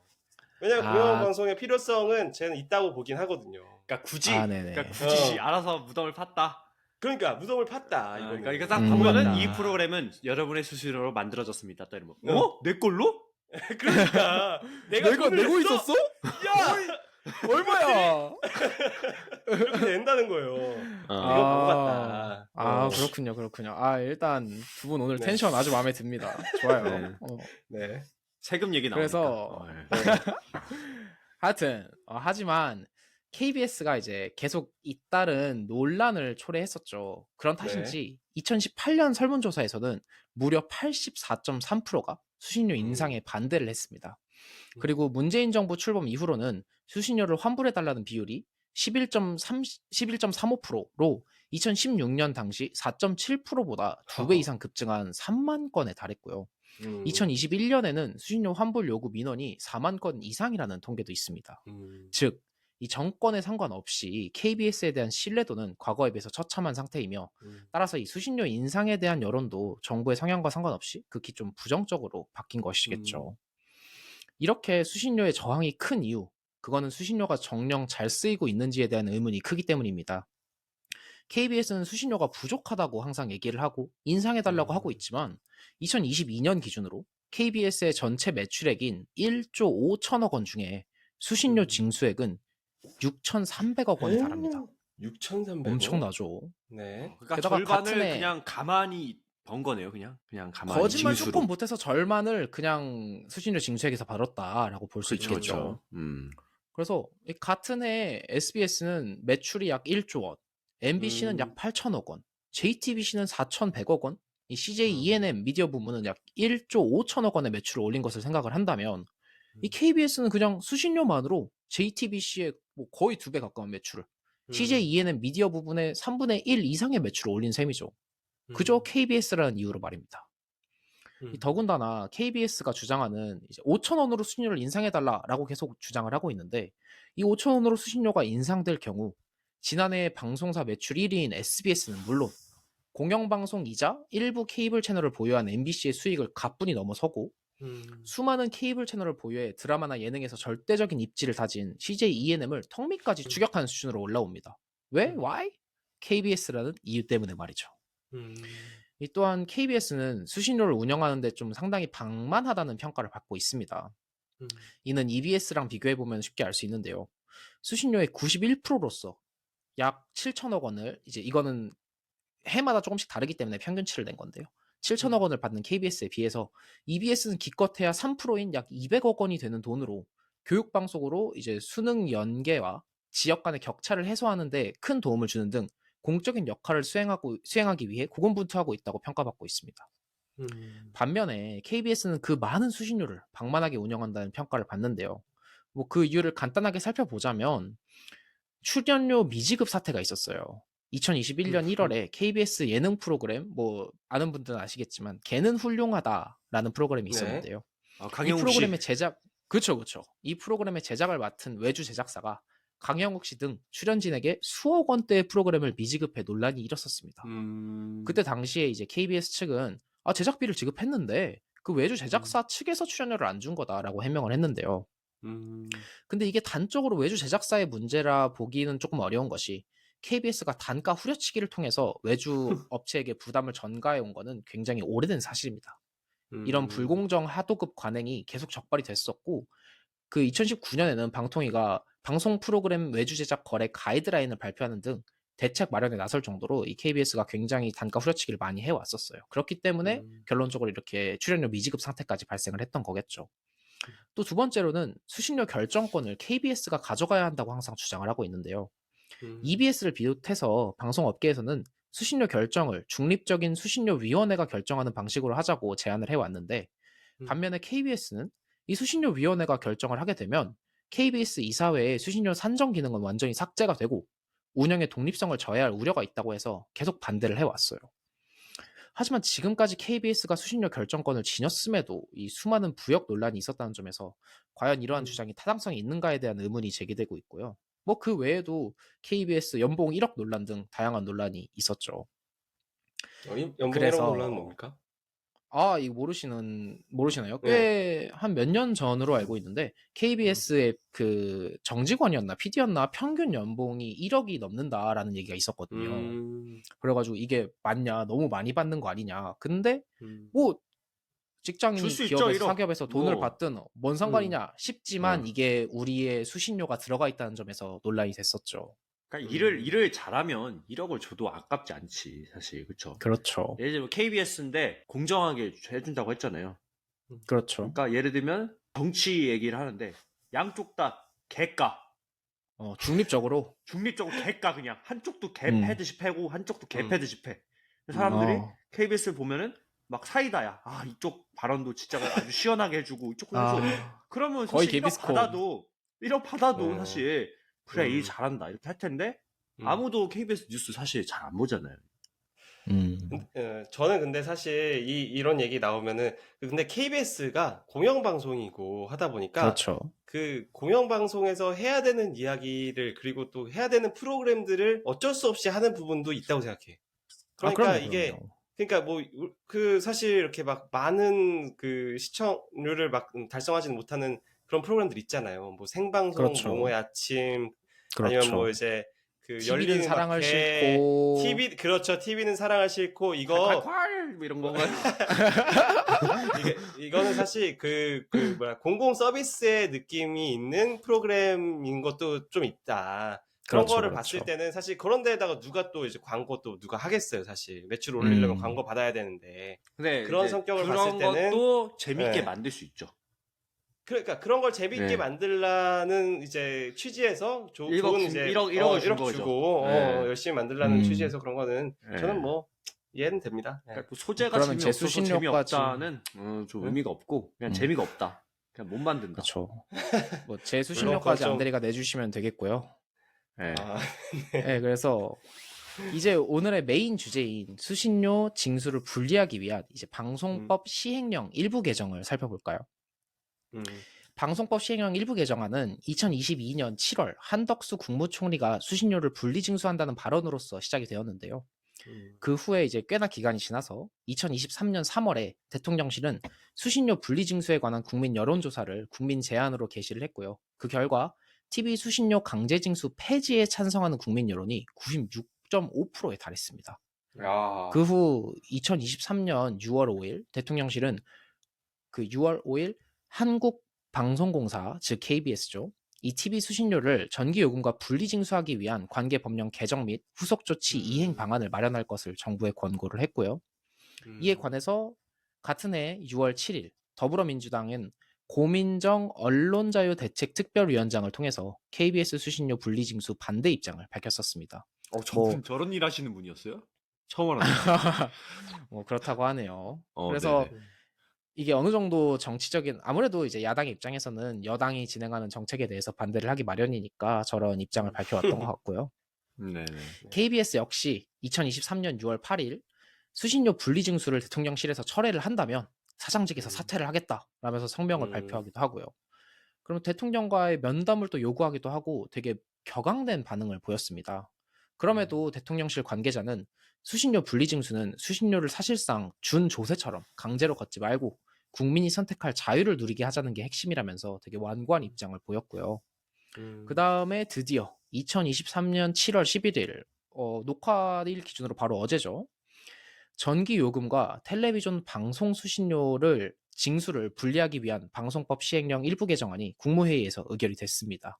왜냐면 아. 공영 방송의 필요성은 저는 있다고 보긴 하거든요. 그러니까 굳이 네네. 그러니까 굳이 알아서 무덤을 팠다. 그러니까 무덤을 팠다. 이거는. 그러니까 딱 보면은 맞다. 이 프로그램은 여러분의 수수료로 만들어졌습니다. 딱 이러면 어. 내 걸로? 그러니까 내가 돈을 내고 냈어? 있었어? 야 얼마야? 이렇게 낸다는 거예요. 이거 바보 같다. 그렇군요. 일단 두 분 오늘 네. 텐션 아주 마음에 듭니다. 좋아요. 네. 네. 세금 얘기 나오니까. 그래서 하여튼 하지만 KBS가 이제 계속 잇따른 논란을 초래했었죠. 그런 탓인지 2018년 설문조사에서는 무려 84.3%가 수신료 인상에 반대를 했습니다. 그리고 문재인 정부 출범 이후로는 수신료를 환불해달라는 비율이 11.35%로 2016년 당시 4.7%보다 2배 이상 급증한 3만 건에 달했고요. 2021년에는 수신료 환불 요구 민원이 4만 건 이상이라는 통계도 있습니다. 즉, 이 정권에 상관없이 KBS에 대한 신뢰도는 과거에 비해서 처참한 상태이며 따라서 이 수신료 인상에 대한 여론도 정부의 성향과 상관없이 극히 좀 부정적으로 바뀐 것이겠죠. 이렇게 수신료의 저항이 큰 이유, 그거는 수신료가 정녕 잘 쓰이고 있는지에 대한 의문이 크기 때문입니다. KBS는 수신료가 부족하다고 항상 얘기를 하고 인상해달라고 하고 있지만 2022년 기준으로 KBS의 전체 매출액인 1조 5천억 원 중에 수신료 징수액은 6,300억 원에 달합니다. 6,300원. 엄청나죠. 네. 그러니까 게다가 절반을 같은 해 그냥 가만히 번 거네요. 그냥 가만히 거짓말 징수로. 조금 보태서 절반을 그냥 수신료 징수액에서 받았다라고 볼 수 있겠죠. 그렇죠. 그래서 이 같은 해 SBS는 매출이 약 1조 원, MBC는 약 8천억 원, JTBC는 4,100억 원, 이 CJ ENM 미디어 부문은 약 1조 5천억 원의 매출을 올린 것을 생각을 한다면 이 KBS는 그냥 수신료만으로 JTBC의 뭐 거의 2배 가까운 매출을, CJ ENM 미디어 부분의 3분의 1 이상의 매출을 올린 셈이죠. 그저 KBS라는 이유로 말입니다. 더군다나 KBS가 주장하는 이제 5,000원으로 수신료를 인상해달라라고 계속 주장을 하고 있는데 이 5,000원으로 수신료가 인상될 경우 지난해 방송사 매출 1위인 SBS는 물론 공영방송이자 일부 케이블 채널을 보유한 MBC의 수익을 가뿐히 넘어서고 수많은 케이블 채널을 보유해 드라마나 예능에서 절대적인 입지를 다진 CJ ENM을 턱밑까지 추격하는 수준으로 올라옵니다. 왜? Why? KBS라는 이유 때문에 말이죠. 이 또한 KBS는 수신료를 운영하는 데 좀 상당히 방만하다는 평가를 받고 있습니다. 이는 EBS랑 비교해보면 쉽게 알 수 있는데요. 수신료의 91%로서 약 7천억 원을 이제 이거는 해마다 조금씩 다르기 때문에 평균치를 낸 건데요. 7천억 원을 받는 KBS에 비해서 EBS는 기껏해야 3%인 약 200억 원이 되는 돈으로 교육방송으로 이제 수능 연계와 지역 간의 격차를 해소하는 데 큰 도움을 주는 등 공적인 역할을 수행하기 위해 고군분투하고 있다고 평가받고 있습니다. 반면에 KBS는 그 많은 수신료를 방만하게 운영한다는 평가를 받는데요. 뭐 그 이유를 간단하게 살펴보자면 출연료 미지급 사태가 있었어요. 2021년 1월에 KBS 예능 프로그램, 뭐 아는 분들은 아시겠지만 걔는 훌륭하다라는 프로그램이 네. 있었는데요. 아, 이 강영욱 씨. 프로그램의 제작, 그쵸. 이 프로그램의 제작을 맡은 외주 제작사가 강영욱 씨 등 출연진에게 수억 원대의 프로그램을 미지급해 논란이 일었었습니다. 그때 당시에 이제 KBS 측은 제작비를 지급했는데 그 외주 제작사 측에서 출연료를 안 준 거다라고 해명을 했는데요. 근데 이게 단적으로 외주 제작사의 문제라 보기는 조금 어려운 것이 KBS가 단가 후려치기를 통해서 외주 업체에게 부담을 전가해 온 거는 굉장히 오래된 사실입니다. 이런 불공정 하도급 관행이 계속 적발이 됐었고 그 2019년에는 방통위가 방송 프로그램 외주 제작 거래 가이드라인을 발표하는 등 대책 마련에 나설 정도로 이 KBS가 굉장히 단가 후려치기를 많이 해왔었어요. 그렇기 때문에 결론적으로 이렇게 출연료 미지급 상태까지 발생을 했던 거겠죠. 또 두 번째로는 수신료 결정권을 KBS가 가져가야 한다고 항상 주장을 하고 있는데요. EBS를 비롯해서 방송업계에서는 수신료 결정을 중립적인 수신료위원회가 결정하는 방식으로 하자고 제안을 해왔는데 반면에 KBS는 이 수신료위원회가 결정을 하게 되면 KBS 이사회의 수신료 산정 기능은 완전히 삭제가 되고 운영의 독립성을 저해할 우려가 있다고 해서 계속 반대를 해왔어요. 하지만 지금까지 KBS가 수신료 결정권을 지녔음에도 이 수많은 부역 논란이 있었다는 점에서 과연 이러한 주장이 타당성이 있는가에 대한 의문이 제기되고 있고요. 뭐 그 외에도 KBS 연봉 1억 논란 등 다양한 논란이 있었죠. 연봉 1억 논란은 뭡니까? 이거 모르시나요? 꽤 한 몇 년 전으로 알고 있는데 KBS의 그 정직원이었나 PD였나 평균 연봉이 1억이 넘는다라는 얘기가 있었거든요. 그래가지고 이게 맞냐, 너무 많이 받는 거 아니냐. 근데 뭐 직장인이 줄수 있죠, 기업에서 1억. 사기업에서 돈을 뭐. 받든 뭔 상관이냐 싶지만 이게 우리의 수신료가 들어가 있다는 점에서 논란이 됐었죠. 그러니까 일을 잘하면 1억을 줘도 아깝지 않지, 사실. 그렇죠. 그렇죠. 예를 들면 KBS인데 공정하게 해준다고 했잖아요. 그렇죠. 그러니까 예를 들면 정치 얘기를 하는데 양쪽 다 개까. 중립적으로 개까. 그냥 한쪽도 개 패듯이 패고 한쪽도 개 패듯이 패. 사람들이 KBS를 보면은 막 사이다야. 이쪽 발언도 진짜 아주 시원하게 해주고 이쪽 해서 그러면 거의 사실 1억 받아도 사실 그래 일 잘한다 이렇게 할 텐데 아무도 KBS 뉴스 사실 잘 안 보잖아요. 저는 근데 사실 이런 얘기 나오면은 근데 KBS가 공영방송이고 하다 보니까 그렇죠. 그 공영방송에서 해야 되는 이야기를 그리고 또 해야 되는 프로그램들을 어쩔 수 없이 하는 부분도 있다고 생각해. 그러니까 그러니까 뭐 그 사실 이렇게 막 많은 그 시청률을 막 달성하지는 못하는 그런 프로그램들 있잖아요. 뭐 생방송, 그렇죠. 모모의 아침, 그렇죠. 아니면 뭐 이제 그 TV는 열리는 사랑을 막회, 싣고 그렇죠. TV는 사랑을 싣고 이거 콸콸콸 이런 건가요? 이거는 사실 그 공공 서비스의 느낌이 있는 프로그램인 것도 좀 있다. 그런 거를 봤을 때는 사실 그런 데다가 누가 또 이제 광고 또 누가 하겠어요, 사실. 매출 올리려면 광고 받아야 되는데. 근데 그런 성격을 봤을 때는 그런 것도 재밌게 만들 수 있죠. 그러니까 그런 걸 재밌게 만들라는 이제 취지에서 좋은 이제 1억 주고 열심히 만들라는 취지에서 그런 거는 저는 뭐 이해는 됩니다. 그러니까 소재가 재미없어서 재미없다는 좀 의미가 없고 그냥 재미가 없다. 그냥 못 만든다. 그렇죠. 뭐 재수신료까지 안대리가 내주시면 되겠고요. 네, 그래서 이제 오늘의 메인 주제인 수신료 징수를 분리하기 위한 이제 방송법 시행령 일부 개정을 살펴볼까요? 방송법 시행령 일부 개정안은 2022년 7월 한덕수 국무총리가 수신료를 분리 징수한다는 발언으로서 시작이 되었는데요. 그 후에 이제 꽤나 기간이 지나서 2023년 3월에 대통령실은 수신료 분리 징수에 관한 국민 여론조사를 국민 제안으로 게시를 했고요. 그 결과 TV 수신료 강제 징수 폐지에 찬성하는 국민 여론이 96.5%에 달했습니다. 그 후 2023년 6월 5일 대통령실은 그 6월 5일 한국방송공사 즉 KBS죠. 이 TV 수신료를 전기요금과 분리징수하기 위한 관계법령 개정 및 후속 조치 이행 방안을 마련할 것을 정부에 권고를 했고요. 이에 관해서 같은 해 6월 7일 더불어민주당은 고민정 언론자유대책특별위원장을 통해서 KBS 수신료 분리징수 반대 입장을 밝혔었습니다. 저분 저런 일 하시는 분이었어요? 처음 알았네. 뭐 그렇다고 하네요. 어, 그래서 네네. 이게 어느 정도 정치적인 아무래도 이제 야당의 입장에서는 여당이 진행하는 정책에 대해서 반대를 하기 마련이니까 저런 입장을 밝혀왔던 것 같고요. 네네. KBS 역시 2023년 6월 8일 수신료 분리징수를 대통령실에서 철회를 한다면 사장직에서 사퇴를 하겠다라면서 성명을 발표하기도 하고요. 그럼 대통령과의 면담을 또 요구하기도 하고 되게 격앙된 반응을 보였습니다. 그럼에도 대통령실 관계자는 수신료 분리징수는 수신료를 사실상 준조세처럼 강제로 걷지 말고 국민이 선택할 자유를 누리게 하자는 게 핵심이라면서 되게 완고한 입장을 보였고요. 그 다음에 드디어 2023년 7월 11일 녹화일 기준으로 바로 어제죠. 전기요금과 텔레비전 방송 수신료를 징수를 분리하기 위한 방송법 시행령 일부 개정안이 국무회의에서 의결이 됐습니다.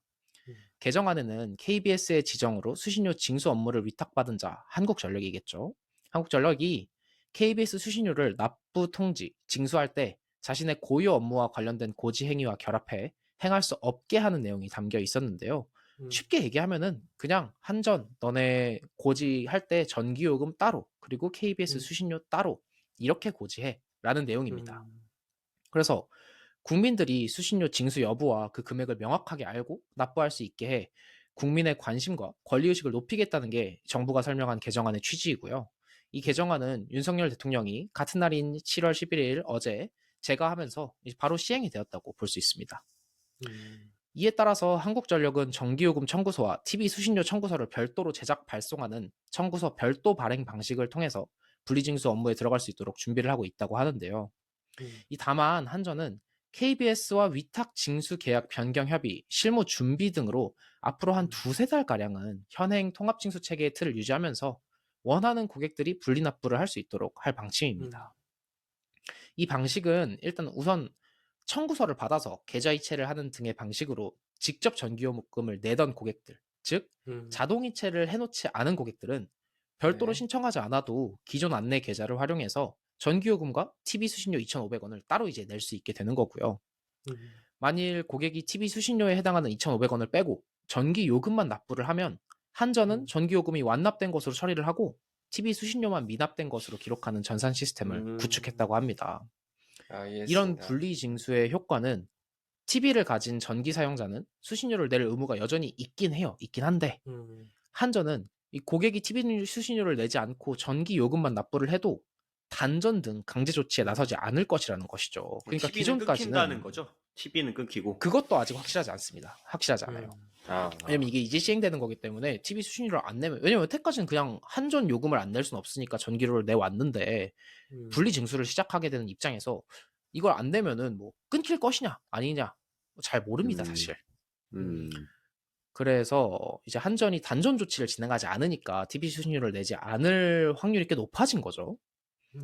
개정안에는 KBS의 지정으로 수신료 징수 업무를 위탁받은 자 한국전력이겠죠. 한국전력이 KBS 수신료를 납부 통지, 징수할 때 자신의 고유 업무와 관련된 고지 행위와 결합해 행할 수 없게 하는 내용이 담겨 있었는데요. 쉽게 얘기하면은 그냥 한전 너네 고지할 때 전기요금 따로 그리고 KBS 수신료 따로 이렇게 고지해 라는 내용입니다. 그래서 국민들이 수신료 징수 여부와 그 금액을 명확하게 알고 납부할 수 있게 해 국민의 관심과 권리의식을 높이겠다는 게 정부가 설명한 개정안의 취지이고요. 이 개정안은 윤석열 대통령이 같은 날인 7월 11일 어제 제거하면서 바로 시행이 되었다고 볼 수 있습니다. 이에 따라서 한국전력은 전기요금 청구서와 TV 수신료 청구서를 별도로 제작 발송하는 청구서 별도 발행 방식을 통해서 분리징수 업무에 들어갈 수 있도록 준비를 하고 있다고 하는데요. 다만 한전은 KBS와 위탁 징수 계약 변경 협의, 실무 준비 등으로 앞으로 한 두세 달가량은 현행 통합징수 체계의 틀을 유지하면서 원하는 고객들이 분리납부를 할 수 있도록 할 방침입니다. 이 방식은 일단 우선 청구서를 받아서 계좌이체를 하는 등의 방식으로 직접 전기요금을 내던 고객들, 즉 자동이체를 해놓지 않은 고객들은 별도로 네. 신청하지 않아도 기존 안내 계좌를 활용해서 전기요금과 TV 수신료 2,500원을 따로 이제 낼 수 있게 되는 거고요. 만일 고객이 TV 수신료에 해당하는 2,500원을 빼고 전기요금만 납부를 하면 한전은 전기요금이 완납된 것으로 처리를 하고 TV 수신료만 미납된 것으로 기록하는 전산 시스템을 구축했다고 합니다. 이런 이해했습니다. 분리징수의 효과는 TV를 가진 전기 사용자는 수신료를 낼 의무가 여전히 있긴 해요. 있긴 한데 한전은 이 고객이 TV 수신료를 내지 않고 전기 요금만 납부를 해도 단전 등 강제 조치에 나서지 않을 것이라는 것이죠. 그러니까 TV는 끊긴다는 기존까지는 거죠? TV는 끊기고. 그것도 아직 확실하지 않습니다. 확실하지 않아요. 아, 왜냐면 이게 이제 시행되는 거기 때문에 TV 수신료를 안 내면 왜냐면 여태까지는 그냥 한전 요금을 안 낼 수는 없으니까 전기료를 내왔는데 분리 징수를 시작하게 되는 입장에서 이걸 안 내면은 뭐 끊길 것이냐 아니냐 잘 모릅니다 사실. 그래서 이제 한전이 단전 조치를 진행하지 않으니까 TV 수신료를 내지 않을 확률이 꽤 높아진 거죠.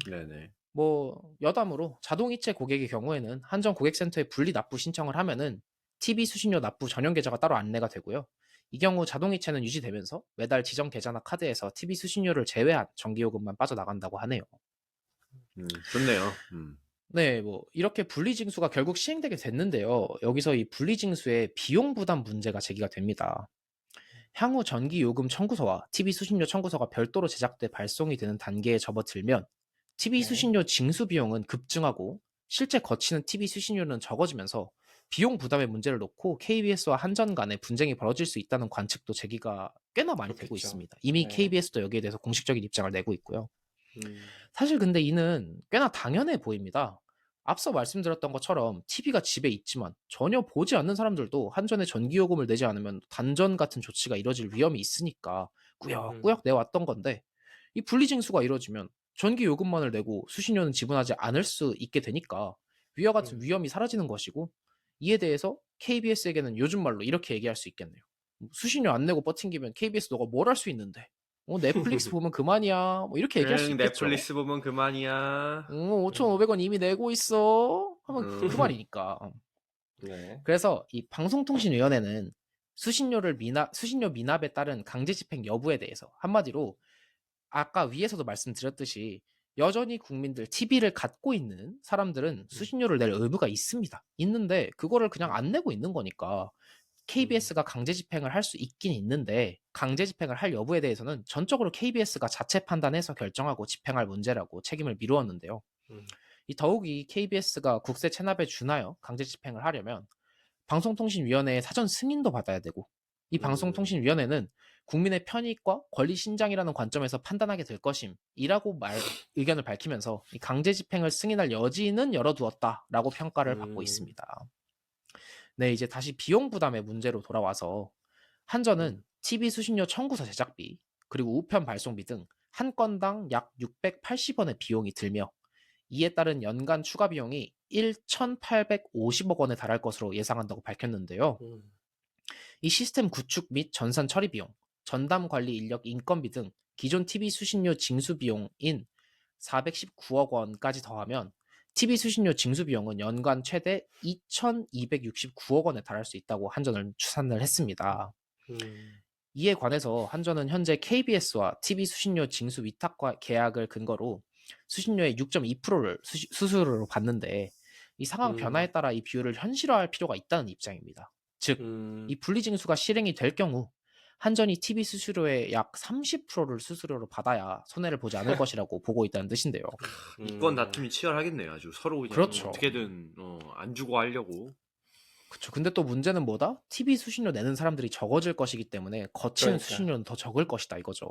네네. 뭐 여담으로 자동이체 고객의 경우에는 한전 고객센터에 분리 납부 신청을 하면은 TV 수신료 납부 전용 계좌가 따로 안내가 되고요. 이 경우 자동이체는 유지되면서 매달 지정 계좌나 카드에서 TV 수신료를 제외한 전기요금만 빠져나간다고 하네요. 좋네요. 네, 뭐 이렇게 분리징수가 결국 시행되게 됐는데요. 여기서 이 분리징수의 비용 부담 문제가 제기가 됩니다. 향후 전기요금 청구서와 TV 수신료 청구서가 별도로 제작돼 발송이 되는 단계에 접어들면 TV 수신료 징수 비용은 급증하고 실제 거치는 TV 수신료는 적어지면서 비용 부담의 문제를 놓고 KBS와 한전 간의 분쟁이 벌어질 수 있다는 관측도 제기가 꽤나 많이 되고 그렇겠죠. 있습니다. 이미 네. KBS도 여기에 대해서 공식적인 입장을 내고 있고요. 사실 근데 이는 꽤나 당연해 보입니다. 앞서 말씀드렸던 것처럼 TV가 집에 있지만 전혀 보지 않는 사람들도 한전에 전기요금을 내지 않으면 단전 같은 조치가 이뤄질 위험이 있으니까 꾸역꾸역 내왔던 건데 이 분리징수가 이뤄지면 전기요금만을 내고 수신료는 지분하지 않을 수 있게 되니까 위와 같은 위험이 사라지는 것이고 이에 대해서 KBS에게는 요즘 말로 이렇게 얘기할 수 있겠네요. 수신료 안 내고 버팅기면 KBS 너가 뭘 할 수 있는데 넷플릭스 보면 그만이야. 뭐 이렇게 얘기할 수 있겠죠. 넷플릭스 보면 그만이야. 5,500원 이미 내고 있어. 하면 그 말이니까. 네. 그래서 이 방송통신위원회는 수신료 미납에 따른 강제 집행 여부에 대해서 한마디로 아까 위에서도 말씀드렸듯이 여전히 국민들 TV를 갖고 있는 사람들은 수신료를 낼 의무가 있습니다. 있는데 그거를 그냥 안 내고 있는 거니까 KBS가 강제 집행을 할 수 있긴 있는데 강제 집행을 할 여부에 대해서는 전적으로 KBS가 자체 판단해서 결정하고 집행할 문제라고 책임을 미루었는데요. 음. 더욱이 KBS가 국세 체납에 준하여 강제 집행을 하려면 방송통신위원회의 사전 승인도 받아야 되고 이 방송통신위원회는 국민의 편익과 권리 신장이라는 관점에서 판단하게 될 것임이라고 의견을 밝히면서 이 강제 집행을 승인할 여지는 열어두었다라고 평가를 받고 있습니다. 네, 이제 다시 비용 부담의 문제로 돌아와서 한전은 TV 수신료 청구서 제작비 그리고 우편 발송비 등 한 건당 약 680원의 비용이 들며 이에 따른 연간 추가 비용이 1,850억 원에 달할 것으로 예상한다고 밝혔는데요. 이 시스템 구축 및 전산 처리 비용, 전담 관리 인력 인건비 등 기존 TV 수신료 징수 비용인 419억 원까지 더하면 TV 수신료 징수 비용은 연간 최대 2,269억 원에 달할 수 있다고 한전은 추산을 했습니다. 이에 관해서 한전은 현재 KBS와 TV 수신료 징수 위탁과 계약을 근거로 수신료의 6.2%를 수수료로 받는데 이 상황 변화에 따라 이 비율을 현실화할 필요가 있다는 입장입니다. 즉, 이 분리징수가 실행이 될 경우 한전이 TV 수수료의 약 30%를 수수료로 받아야 손해를 보지 않을 것이라고 보고 있다는 뜻인데요. 이건 다툼이 치열하겠네요. 아주 서로 그냥 그렇죠. 어떻게든 안 주고 하려고. 그렇죠. 근데 또 문제는 뭐다? TV 수신료 내는 사람들이 적어질 것이기 때문에 거치는 수신료는 더 적을 것이다 이거죠.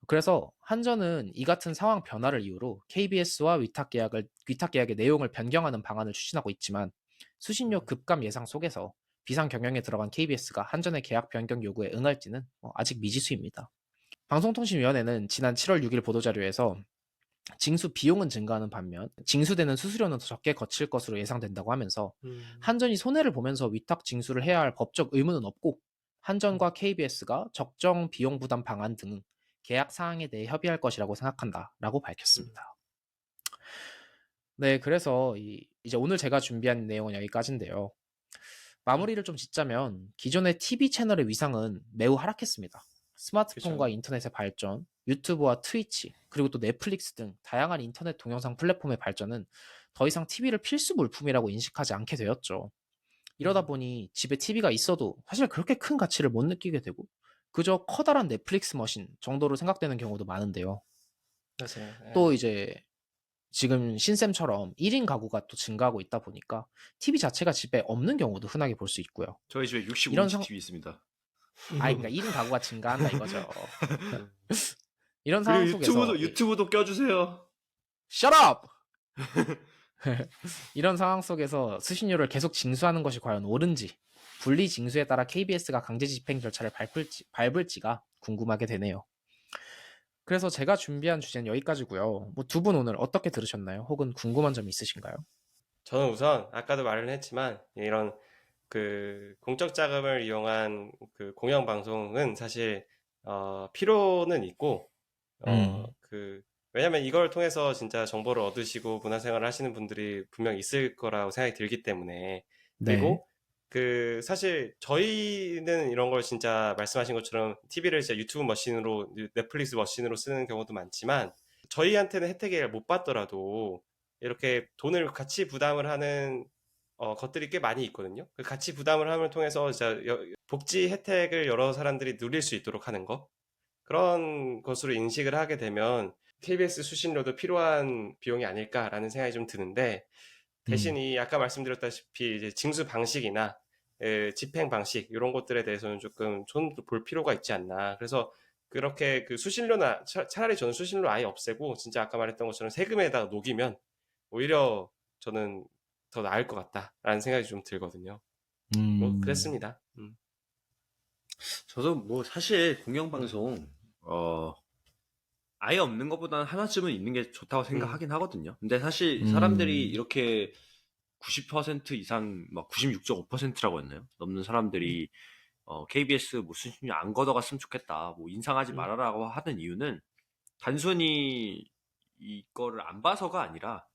그래서 한전은 이 같은 상황 변화를 이유로 KBS와 위탁 계약의 내용을 변경하는 방안을 추진하고 있지만 수신료 급감 예상 속에서 비상 경영에 들어간 KBS가 한전의 계약 변경 요구에 응할지는 아직 미지수입니다. 방송통신위원회는 지난 7월 6일 보도자료에서 징수 비용은 증가하는 반면 징수되는 수수료는 더 적게 거칠 것으로 예상된다고 하면서 한전이 손해를 보면서 위탁 징수를 해야 할 법적 의무는 없고 한전과 KBS가 적정 비용 부담 방안 등 계약 사항에 대해 협의할 것이라고 생각한다라고 밝혔습니다. 네, 그래서 이제 오늘 제가 준비한 내용은 여기까지인데요. 마무리를 좀 짓자면 기존의 TV 채널의 위상은 매우 하락했습니다. 스마트폰과 인터넷의 발전, 유튜브와 트위치, 그리고 또 넷플릭스 등 다양한 인터넷 동영상 플랫폼의 발전은 더 이상 TV를 필수 물품이라고 인식하지 않게 되었죠. 이러다 보니 집에 TV가 있어도 사실 그렇게 큰 가치를 못 느끼게 되고 그저 커다란 넷플릭스 머신 정도로 생각되는 경우도 많은데요. 맞아요. 또 이제 지금 신쌤처럼 1인 가구가 또 증가하고 있다 보니까 TV 자체가 집에 없는 경우도 흔하게 볼 수 있고요. 저희 집에 65인치 TV 있습니다. 그러니까 1인 가구가 증가한다 이거죠. 이런 상황 속에서 유튜브도 껴주세요. Shut up! 이런 상황 속에서 수신료를 계속 징수하는 것이 과연 옳은지 분리 징수에 따라 KBS가 강제 집행 절차를 밟을지가 궁금하게 되네요. 그래서 제가 준비한 주제는 여기까지고요. 뭐 두 분 오늘 어떻게 들으셨나요? 혹은 궁금한 점 있으신가요? 저는 우선 아까도 말을 했지만 이런 그 공적 자금을 이용한 그 공영 방송은 사실 필요는 있고 왜냐면 이걸 통해서 진짜 정보를 얻으시고 문화생활을 하시는 분들이 분명 있을 거라고 생각이 들기 때문에 그리고 그 사실 저희는 이런 걸 진짜 말씀하신 것처럼 TV를 진짜 유튜브 머신으로 넷플릭스 머신으로 쓰는 경우도 많지만 저희한테는 혜택을 못 받더라도 이렇게 돈을 같이 부담을 하는 것들이 꽤 많이 있거든요. 그 같이 부담을 함을 통해서 진짜 복지 혜택을 여러 사람들이 누릴 수 있도록 하는 거 그런 것으로 인식을 하게 되면 KBS 수신료도 필요한 비용이 아닐까라는 생각이 좀 드는데 대신 이 아까 말씀드렸다시피 이제 징수 방식이나 집행 방식 이런 것들에 대해서는 조금 좀 볼 필요가 있지 않나. 그래서 그렇게 그 수신료나 차라리 저는 수신료 아예 없애고 진짜 아까 말했던 것처럼 세금에다가 녹이면 오히려 저는 더 나을 것 같다라는 생각이 좀 들거든요. 뭐 그랬습니다. 저도 뭐 사실 공영방송 아예 없는 것보다는 하나쯤은 있는 게 좋다고 생각하긴 하거든요. 근데 사실 사람들이 이렇게 90% 이상 막 96.5%라고 했나요? 넘는 사람들이 KBS 뭐 수신료 안 걷어갔으면 좋겠다. 뭐 인상하지 말아라고 하는 이유는 단순히 이거를 안 봐서가 아니라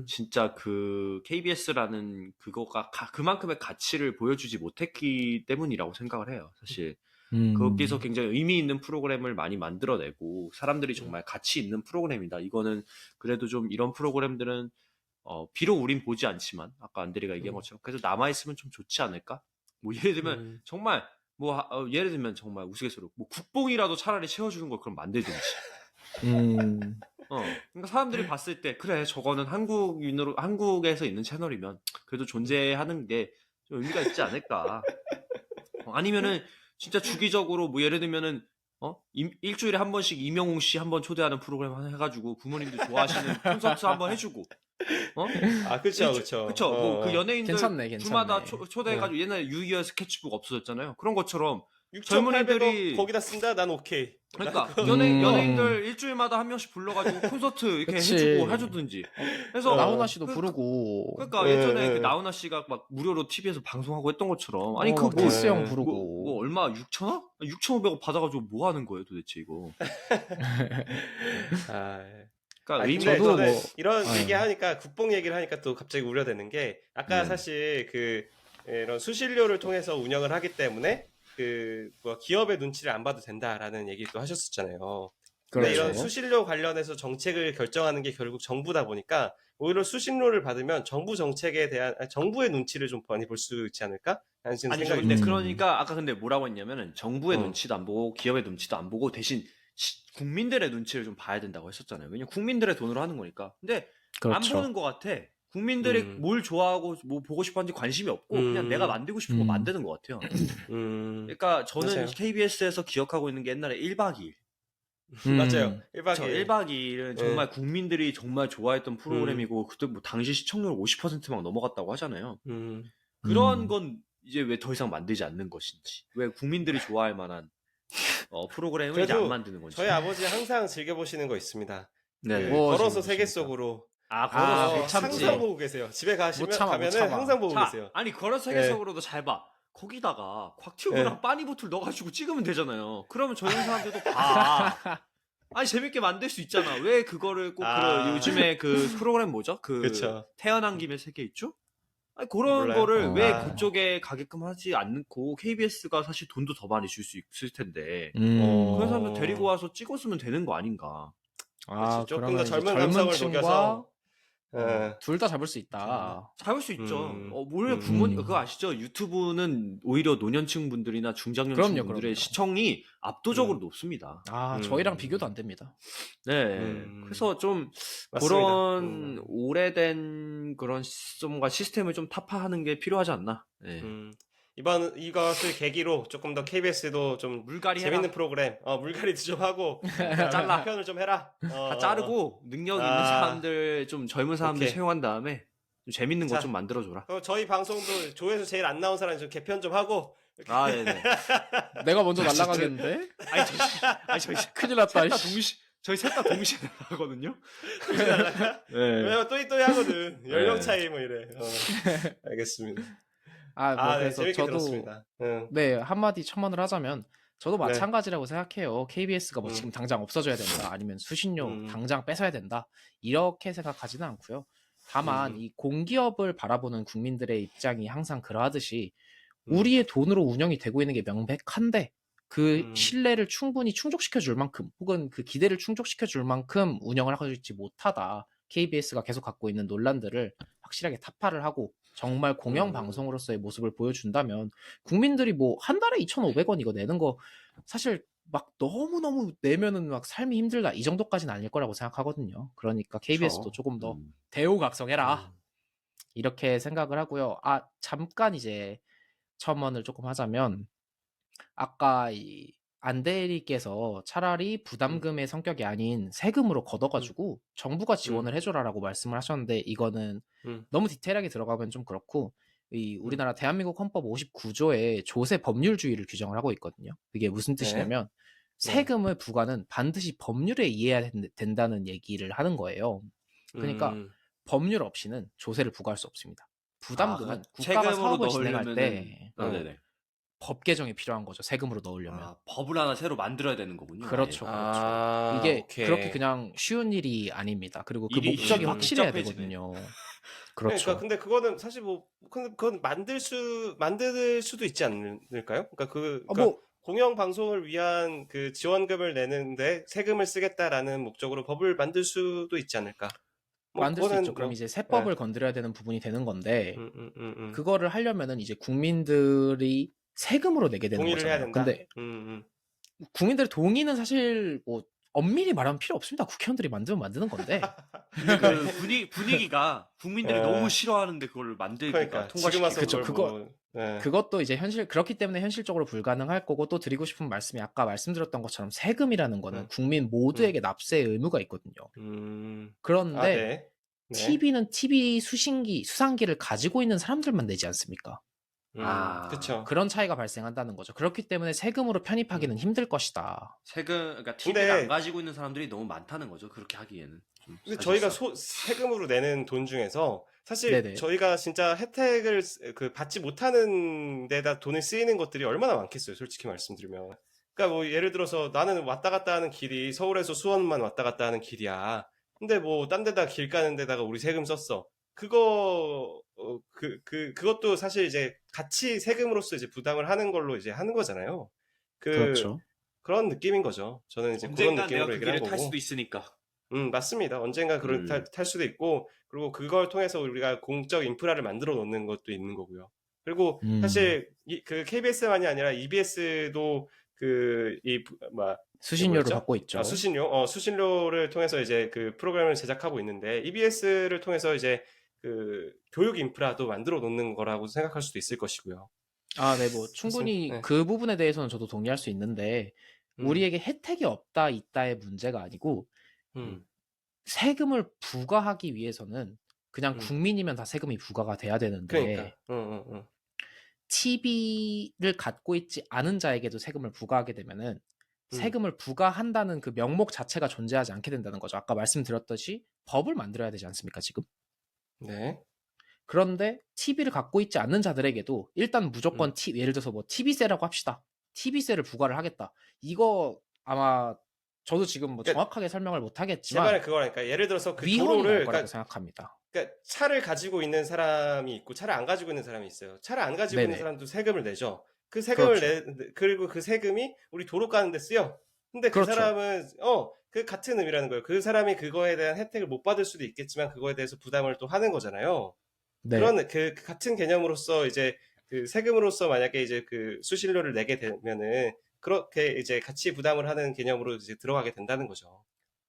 진짜 그 KBS라는 그거가 그만큼의 가치를 보여주지 못했기 때문이라고 생각을 해요. 사실 거기서 굉장히 의미 있는 프로그램을 많이 만들어내고 사람들이 정말 가치 있는 프로그램이다. 이거는 그래도 좀 이런 프로그램들은 비록 우린 보지 않지만 아까 안드레가 얘기한 것처럼 그래도 남아있으면 좀 좋지 않을까? 뭐 예를 들면 정말 예를 들면 정말 우스갯소리로 뭐 국뽕이라도 차라리 채워주는 걸 그럼 만들든지. 그러니까 사람들이 봤을 때 그래 저거는 한국에서 있는 채널이면 그래도 존재하는 게 좀 의미가 있지 않을까. 아니면은 진짜 주기적으로 뭐 예를 들면은 일주일에 한 번씩 이명웅 씨 한 번 초대하는 프로그램 해가지고 부모님들 좋아하시는 콘서트 한번 해주고 그쵸, 그쵸. 그쵸. 뭐 그 연예인들 괜찮네. 주마다 초대해가지고 옛날에 유이어 스케치북 없어졌잖아요. 그런 것처럼 6,800억 젊은이들이 거기다 쓴다? 난 오케이. 그러니까 연예인들 일주일마다 한 명씩 불러가지고 콘서트 이렇게 그치. 해주든지. 그래서 나훈아 씨도 부르고. 그러니까 예전에 그 나훈아 씨가 막 무료로 TV에서 방송하고 했던 것처럼 아니 그 키스 형 네. 부르고. 뭐 얼마 6,000원? 6,500원 받아가지고 뭐 하는 거예요 도대체 이거? 그러니까 근데 의미가 저도 저는 뭐- 이런 네. 얘기하니까 국뽕 얘기를 하니까 또 갑자기 우려되는 게 아까 네. 사실 그 이런 수신료를 통해서 운영을 하기 때문에 그 뭐 기업의 눈치를 안 봐도 된다라는 얘기도 하셨었잖아요. 근데 그렇죠. 이런 수신료 관련해서 정책을 결정하는 게 결국 정부다 보니까 오히려 수신료를 받으면 정부 정책에 대한 정부의 눈치를 좀 많이 볼 수 있지 않을까? 하는 지금 아니 생각이 근데 들어요. 그러니까 아까 근데 뭐라고 했냐면은 정부의 어. 눈치도 안 보고 기업의 눈치도 안 보고 대신 국민들의 눈치를 좀 봐야 된다고 했었잖아요. 왜냐면 국민들의 돈으로 하는 거니까. 근데 안 그렇죠. 보는 것 같아. 국민들이 뭘 좋아하고 뭐 보고 싶어하는지 관심이 없고 그냥 내가 만들고 싶은 거 만드는 것 같아요. 그러니까 저는 맞아요. KBS에서 기억하고 있는 게 옛날에 1박 2일. 맞아요. 1박 2일. 1박 2일은 정말 국민들이 정말 좋아했던 프로그램이고 그때 뭐 당시 시청률 50%막 넘어갔다고 하잖아요. 그런 건 이제 왜 더 이상 만들지 않는 것인지, 왜 국민들이 좋아할 만한 프로그램을 이제 안 그래도 만드는 건지. 저희 아버지 항상 즐겨보시는 거 있습니다. 네. 그 뭐 걸어서 즐겨보십니까? 세계 속으로. 걸어서 못 참지. 항상 보고 계세요. 집에 못 참아, 못 가면은 참아. 항상 보고 계세요. 아니 걸어서 세계적으로도 잘 봐. 거기다가 곽튜브랑 빠니보틀 넣어가지고 찍으면 되잖아요. 그러면 저 사람들도 봐. 아니 재밌게 만들 수 있잖아. 왜 그거를 꼭 요즘에 그 프로그램 뭐죠? 그쵸. 태어난 김에 세계 있죠? 아니 그런 몰라요. 거를 왜 그쪽에 가게끔 하지 않고 KBS가 사실 돈도 더 많이 줄 수 있을 텐데 그런 사람들 데리고 와서 찍었으면 되는 거 아닌가? 그치, 조금 그러면 더 이제 젊은 감성을 녹여서 둘 다 잡을 수 있다. 잡을 수 있죠. 오히려 음. 부모님 그거 아시죠? 유튜브는 오히려 노년층 분들이나 중장년층 그럼요, 분들의 그럼요. 시청이 압도적으로 높습니다. 저희랑 비교도 안 됩니다. 네. 그래서 좀 맞습니다. 그런 오래된 그런 시스템과 시스템을 좀 타파하는 게 필요하지 않나? 네. 이것을 계기로 조금 더 KBS도 좀 물갈이 재밌는 해라. 프로그램, 물갈이도 좀 하고, 잘라. 표현을 좀 해라. 다 자르고 능력 있는 사람들 좀 젊은 사람들 오케이. 채용한 다음에 좀 재밌는 거 자. 좀 만들어줘라. 저희 방송도 조회수 제일 안 나온 사람 좀 개편 좀 하고. 아, 네네. 내가 먼저 날아가겠는데? 큰일 났다. 저희 셋 다 동시에 나가거든요. 네. 왜냐면 또이 하거든. 연령 네. 차이 뭐 이래. 알겠습니다. 뭐 네, 그래서 재밌게 저도 들었습니다. 네, 한마디 첨언을 하자면 저도 네. 마찬가지라고 생각해요. KBS가 뭐 지금 당장 없어져야 된다. 아니면 수신료 당장 뺏어야 된다. 이렇게 생각하지는 않고요. 다만 이 공기업을 바라보는 국민들의 입장이 항상 그러하듯이 우리의 돈으로 운영이 되고 있는 게 명백한데 그 신뢰를 충분히 충족시켜 줄 만큼 혹은 그 기대를 충족시켜 줄 만큼 운영을 하고 있지 못하다. KBS가 계속 갖고 있는 논란들을 확실하게 타파를 하고 정말 공영방송으로서의 모습을 보여준다면 국민들이 뭐 한 달에 2,500원 이거 내는 거 사실 막 너무너무 내면은 막 삶이 힘들다 이 정도까지는 아닐 거라고 생각하거든요. 그러니까 KBS도 그렇죠. 조금 더 대우각성해라 이렇게 생각을 하고요. 잠깐 이제 첨언을 조금 하자면 아까 이 안대리께서 차라리 부담금의 성격이 아닌 세금으로 걷어가지고 정부가 지원을 해줘라라고 말씀을 하셨는데 이거는 너무 디테일하게 들어가면 좀 그렇고 이 우리나라 대한민국 헌법 59조에 조세 법률주의를 규정을 하고 있거든요. 그게 무슨 뜻이냐면 세금을 부과는 반드시 법률에 의해야 된다는 얘기를 하는 거예요. 그러니까 법률 없이는 조세를 부과할 수 없습니다. 부담금은 국가가 사업을 진행할 때 네네. 법 개정이 필요한 거죠. 세금으로 넣으려면. 법을 하나 새로 만들어야 되는 거군요. 그렇죠. 그렇죠. 이게 오케이. 그렇게 그냥 쉬운 일이 아닙니다. 그리고 그 일이 목적이 확실해야 복잡해지네. 되거든요. 그러니까 그렇죠. 근데 그거는 사실 뭐 그건 만들 수도 있지 않을까요? 그러니까 공영 방송을 위한 그 지원금을 내는데 세금을 쓰겠다라는 목적으로 법을 만들 수도 있지 않을까? 뭐 만들 수 그거는 있죠. 그럼 뭐 이제 예. 세법을 건드려야 되는 부분이 되는 건데 음. 그거를 하려면은 이제 국민들이 세금으로 내게 되는 동의를 해야 거잖아요. 된다. 근데 음. 국민들의 동의는 사실 뭐 엄밀히 말하면 필요 없습니다. 국회의원들이 만들면 만드는 건데. 근데 그 분위기가 국민들이 예. 너무 싫어하는데 그걸 그러니까 만들기가 지금 와서 그쵸. 통과시키고 그걸 뭐 예. 그것도 이제 그렇기 때문에 현실적으로 불가능할 거고 또 드리고 싶은 말씀이 아까 말씀드렸던 것처럼 세금이라는 거는 음. 국민 모두에게 납세의 의무가 있거든요. 아, 그런데 네. TV는 TV 수상기를 가지고 있는 사람들만 내지 않습니까? 그쵸. 그런 차이가 발생한다는 거죠. 그렇기 때문에 세금으로 편입하기는 힘들 것이다. 그러니까 TV를 근데- 안 가지고 있는 사람들이 너무 많다는 거죠. 그렇게 하기에는. 근데 사실상. 저희가 세금으로 내는 돈 중에서 사실 네네. 저희가 진짜 혜택을 받지 못하는 데다 돈이 쓰이는 것들이 얼마나 많겠어요, 솔직히 말씀드리면. 그러니까 뭐 예를 들어서 나는 왔다 갔다 하는 길이 서울에서 수원만 왔다 갔다 하는 길이야. 근데 뭐 딴 데다 길 가는 데다가 우리 세금 썼어. 그것도 사실 이제 같이 세금으로서 이제 부담을 하는 걸로 이제 하는 거잖아요. 그렇죠. 그런 느낌인 거죠. 저는 이제 그런 언젠간 내가 느낌으로 그 얘기를 한 길을 탈 거고. 수도 있으니까. 맞습니다. 언젠가 탈 수도 있고, 그리고 그걸 통해서 우리가 공적 인프라를 만들어 놓는 것도 있는 거고요. 그리고 사실 그 KBS만이 아니라 EBS도 수신료를 뭐였죠? 받고 있죠. 수신료를 통해서 이제 그 프로그램을 제작하고 있는데, EBS를 통해서 이제 그 교육 인프라도 만들어 놓는 거라고 생각할 수도 있을 것이고요. 네, 뭐 충분히 네. 그 부분에 대해서는 저도 동의할 수 있는데 우리에게 혜택이 없다 있다의 문제가 아니고 세금을 부과하기 위해서는 그냥 국민이면 다 세금이 부과가 돼야 되는데 그러니까. TV를 갖고 있지 않은 자에게도 세금을 부과하게 되면은 세금을 부과한다는 그 명목 자체가 존재하지 않게 된다는 거죠. 아까 말씀드렸듯이 법을 만들어야 되지 않습니까, 지금? 네. 그런데 TV를 갖고 있지 않는 자들에게도 일단 무조건 예를 들어서 뭐 TV세라고 합시다. TV세를 부과를 하겠다. 이거 아마 저도 지금 뭐 그러니까 정확하게 설명을 못 제 하겠지만 말은 그거라니까. 예를 들어서 그 위헌이 도로를 날 거라고 생각합니다. 그러니까 차를 가지고 있는 사람이 있고 차를 안 가지고 있는 사람이 있어요. 차를 안 가지고 있는 네네. 사람도 세금을 내죠. 그 세금을 그렇죠. 그리고 그 세금이 우리 도로 가는 데 쓰여. 근데 그 그렇죠. 사람은 그 같은 의미라는 거예요. 그 사람이 그거에 대한 혜택을 못 받을 수도 있겠지만 그거에 대해서 부담을 또 하는 거잖아요. 네. 그런 그 같은 개념으로서 이제 그 세금으로서 만약에 이제 그 수신료를 내게 되면은 그렇게 이제 같이 부담을 하는 개념으로 이제 들어가게 된다는 거죠.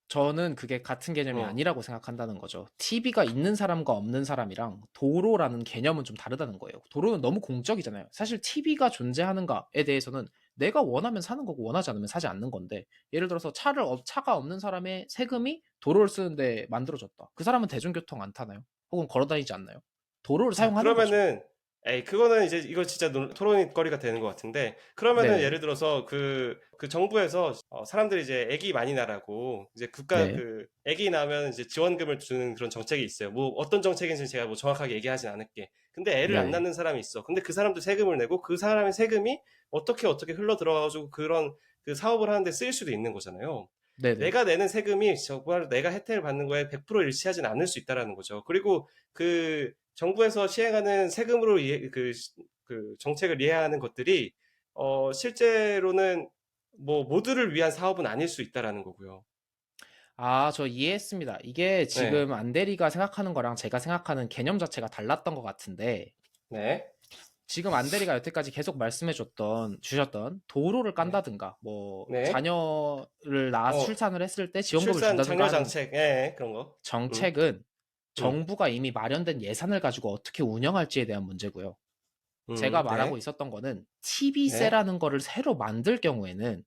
저는 그게 같은 개념이 아니라고 생각한다는 거죠. TV가 있는 사람과 없는 사람이랑 도로라는 개념은 좀 다르다는 거예요. 도로는 너무 공적이잖아요. 사실 TV가 존재하는가에 대해서는 내가 원하면 사는 거고 원하지 않으면 사지 않는 건데 예를 들어서 차가 없는 사람의 세금이 도로를 쓰는데 만들어졌다. 그 사람은 대중교통 안 타나요? 혹은 걸어 다니지 않나요? 도로를 사용하는 거죠. 그러면은 그거는 이제 이거 진짜 토론거리가 되는 것 같은데 그러면은 네. 예를 들어서 그 정부에서 사람들이 이제 애기 많이 낳으라고 이제 국가 네. 그 애기 낳으면 이제 지원금을 주는 그런 정책이 있어요. 뭐 어떤 정책인지 제가 뭐 정확하게 얘기하진 않을게. 근데 애를 안 네. 낳는 사람이 있어. 근데 그 사람도 세금을 내고 그 사람의 세금이 어떻게 흘러 들어가가지고 그런 그 사업을 하는데 쓰일 수도 있는 거잖아요. 네네. 내가 내는 세금이 정말 내가 혜택을 받는 거에 100% 일치하진 않을 수 있다라는 거죠. 그리고 그 정부에서 시행하는 세금으로 그 정책을 이해하는 것들이 실제로는 뭐 모두를 위한 사업은 아닐 수 있다라는 거고요. 저 이해했습니다. 이게 지금 안대리가 생각하는 거랑 제가 생각하는 개념 자체가 달랐던 것 같은데 네. 지금 안대리가 여태까지 계속 말씀해 주셨던 도로를 깐다든가 뭐 네. 자녀를 출산을 했을 때 지원금을 출산 준다든가 장려 하는 정책, 그런 거. 정책은 정부가 이미 마련된 예산을 가지고 어떻게 운영할지에 대한 문제고요. 제가 말하고 있었던 거는 TV세라는 거를 새로 만들 경우에는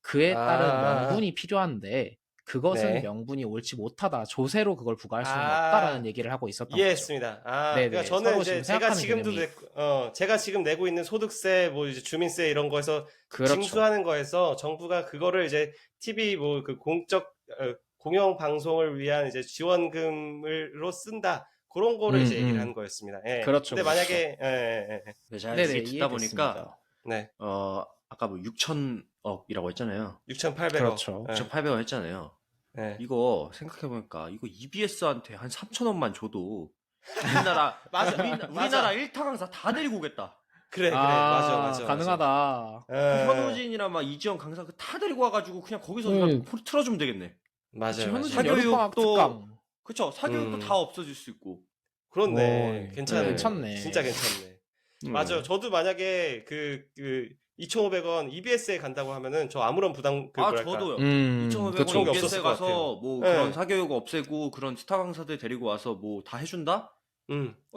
그에 따른 명분이 필요한데 그것은 명분이 옳지 못하다. 조세로 그걸 부과할 수는 없다라는 얘기를 하고 있었던 거죠. 이해했습니다. 네네. 그러니까 저는 서로 이제 지금 생각하는 개념이 제가 지금 내고 있는 소득세, 뭐 이제 주민세 이런 거에서 그렇죠. 징수하는 거에서 정부가 그거를 이제 TV 뭐 그 공영 방송을 위한 이제 지원금으로 쓴다. 그런 거를 이제 얘기를 하는 거였습니다. 예. 그렇죠. 근데 만약에 제가 네네, 이렇게 듣다 보니까 네. 아까 뭐 6천억이라고 했잖아요. 6,800억. 그렇죠. 6,800원 했잖아요. 네. 이거 생각해보니까 이거 EBS한테 한 3천원만 줘도 우리나라 맞아. 우리나라 1타 강사 다 데리고 오겠다. 그래 맞아 맞아. 가능하다. 맞아. 현우진이랑 막 이지영 강사 다 데리고 와가지고 그냥 거기서 그냥 틀어주면 되겠네. 맞아요. 현우진 맞아요. 여름방학 사교육도 특강. 그쵸. 사교육도 다 없어질 수 있고. 그렇네. 오, 괜찮네. 괜찮네. 진짜 괜찮네. 맞아요. 저도 만약에 그 2,500원 EBS에 간다고 하면은 저 아무런 부담 뭐랄까. 저도요. 그쵸. 2,500원 없었을 EBS에 것 가서 같아요. 뭐 네. 그런 사교육 없애고 그런 스타 강사들 데리고 와서 뭐 다 해준다?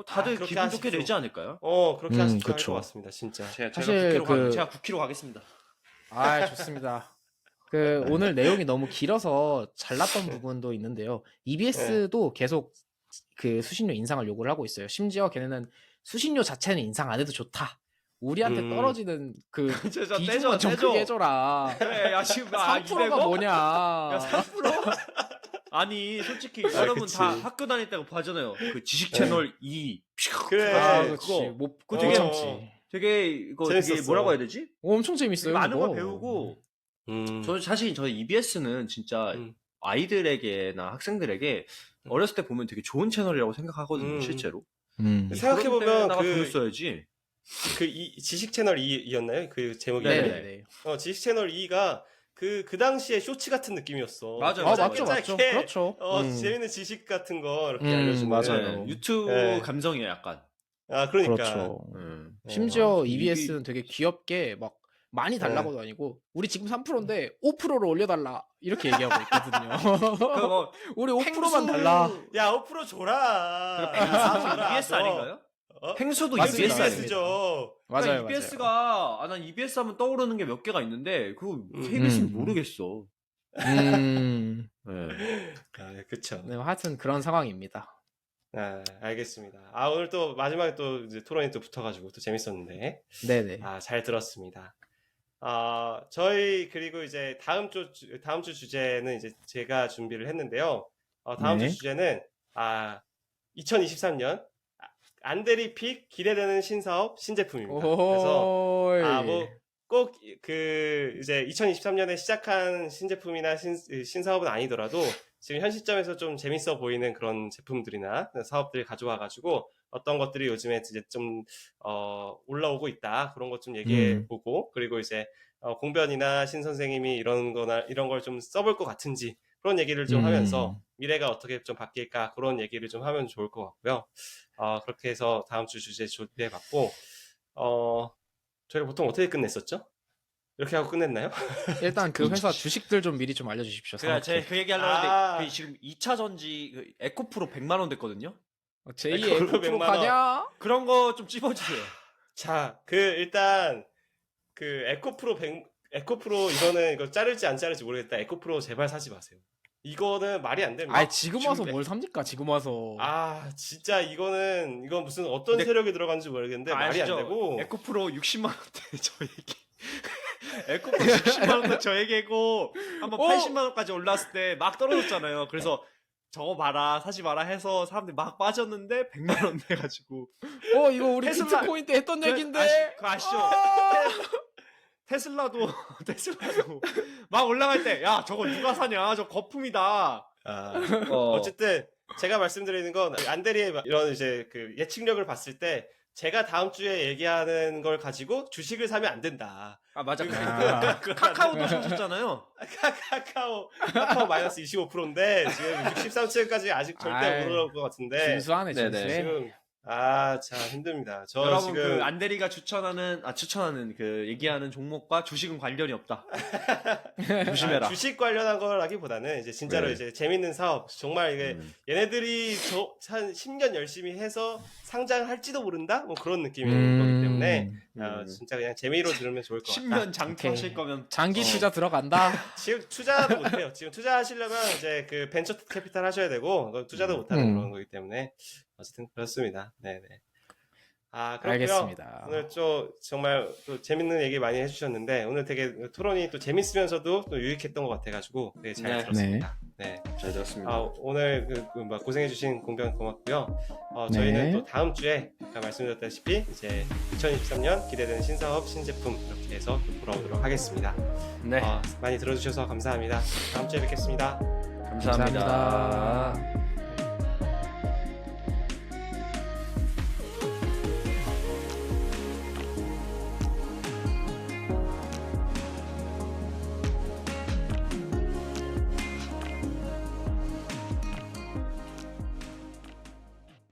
다들 그렇게 기분 좋게 하십시오. 되지 않을까요? 그렇게 하실 것 그쵸. 같습니다. 진짜. 사실 제가 9kg 가겠습니다. 아, 좋습니다. 오늘 내용이 너무 길어서 잘랐던 부분도 있는데요. EBS도 계속 그 수신료 인상을 요구를 하고 있어요. 심지어 걔네는 수신료 자체는 인상 안 해도 좋다. 우리한테 떨어지는 그 떼줘, 비중만 좀 떼줘. 크게 해줘라. 그래, 야, 지금 3%가 200원? 뭐냐. 야, 3%? 아니, 솔직히 여러분 그치. 다 학교 다닐 때가 봐잖아요. 그 지식 채널 2. 그래. 그렇지. 그거. 그거 되게 참지. 되게 이거 되게 재밌었어. 뭐라고 해야 되지? 엄청 재밌어요. 많은 그거. 걸 배우고 저 사실 저희 EBS는 진짜 아이들에게나 학생들에게 어렸을 때 보면 되게 좋은 채널이라고 생각하거든요, 실제로. 생각해보면 나가 돈을 써야지. 지식 채널 2였나요? 그 제목이. 네네네. 지식 채널 2가 그 당시에 쇼츠 같은 느낌이었어. 맞아요. 맞죠. 짧게 그렇죠. 재밌는 지식 같은 거 이렇게 알려주는. 맞아요. 유튜브 네. 감성이에요, 약간. 그러니까. 그렇죠. 심지어 이게- EBS는 되게 귀엽게 막 많이 달라고도 아니고 우리 지금 3%인데 5%로 올려달라 이렇게 얘기하고 있거든요. 그거 우리 5%만 달라. 야, 5% 줘라. EBS 아닌가요? 팽수도 맞습니다. EBS 아닙니까? EBS죠. 맞아요, EBS가 난 EBS 하면 떠오르는 게 몇 개가 있는데 그거 KBS는 모르겠어. 네, 그쵸. 하여튼 그런 상황입니다. 알겠습니다. 오늘 또 마지막에 또 이제 토론이 또 붙어가지고 또 재밌었는데. 네네. 잘 들었습니다. 저희 그리고 이제 다음 주 주제는 이제 제가 준비를 했는데요. 다음 네. 주 주제는 2023년 안대리 픽 기대되는 신사업 신제품입니다. 그래서 뭐 꼭 이제 2023년에 시작한 신제품이나 신사업은 아니더라도 지금 현 시점에서 좀 재밌어 보이는 그런 제품들이나 사업들 가져와가지고 어떤 것들이 요즘에 이제 좀 올라오고 있다, 그런 것 좀 얘기해 보고, 그리고 이제 공변이나 신 선생님이 이런 걸 좀 써볼 것 같은지 그런 얘기를 좀 하면서 미래가 어떻게 좀 바뀔까, 그런 얘기를 좀 하면 좋을 것 같고요. 그렇게 해서 다음 주 주제 준비해 봤고, 저희가 보통 어떻게 끝냈었죠? 이렇게 하고 끝냈나요? 일단 그 회사 주식들 좀 미리 좀 알려주십시오. 제가 그 얘기 하려고 했는데 지금 2차 전지 에코프로 100만 원 됐거든요. 제2의 에코프로 100% 100만 원. 가냐? 그런 거 좀 찝어주세요. 자, 일단 에코프로 이거는 이거 자를지 안 자를지 모르겠다. 에코프로 제발 사지 마세요. 이거는 말이 안 됩니다. 지금 와서 뭘 삽니까? 지금 와서. 진짜 이건 무슨 어떤 세력이 들어간지 모르겠는데 말이 안 되고. 에코프로 60만 원대 저에게. 에코프로 60만 원대 저에게고 한번 80만 원까지 올랐을 때 막 떨어졌잖아요. 그래서 저거 봐라, 사지 마라 해서 사람들이 막 빠졌는데 100만 원 내가지고. 이거 우리 테슬라- 비트코인 때 했던 얘긴데. 그거 아시죠? 테슬라도 막 올라갈 때 야 저거 누가 사냐, 저 거품이다. 어쨌든 제가 말씀드리는 건 안대리의 이런 이제 그 예측력을 봤을 때 제가 다음 주에 얘기하는 걸 가지고 주식을 사면 안 된다. 맞아. 아. 카카오도 사셨잖아요. 카카오 마이너스 25%인데 지금 63층까지 아직 절대 못 올라올 것 같은데. 준수하네, 준수해. 지금 참 힘듭니다. 저 여러분 지금 그 안대리가 추천하는 그 얘기하는 종목과 주식은 관련이 없다. 조심해라. 주식 관련한 거라기보다는 이제 진짜로 이제 재밌는 사업, 정말 이게 얘네들이 한 10년 열심히 해서 상장할지도 모른다, 뭐 그런 느낌인 거기 때문에 진짜 그냥 재미로 들으면 좋을 것 같다. 10년 장투하실 거면 장기 투자 들어간다. 지금 투자도 못해요. 지금 투자하시려면 이제 그 벤처 캐피탈 하셔야 되고, 그건 투자도 못하는 그런 거기 때문에 어쨌든 그렇습니다. 네네. 그렇고요. 알겠습니다. 오늘 정말 또 재밌는 얘기 많이 해주셨는데, 오늘 되게 토론이 또 재밌으면서도 또 유익했던 것 같아가지고 되게 잘 들었습니다. 네. 잘 들었습니다. 오늘 고생해주신 공변 고맙고요. 저희는 또 다음 주에 아까 말씀드렸다시피 이제 2023년 기대되는 신사업 신제품 이렇게 해서 또 돌아오도록 하겠습니다. 네. 많이 들어주셔서 감사합니다. 다음 주에 뵙겠습니다. 감사합니다.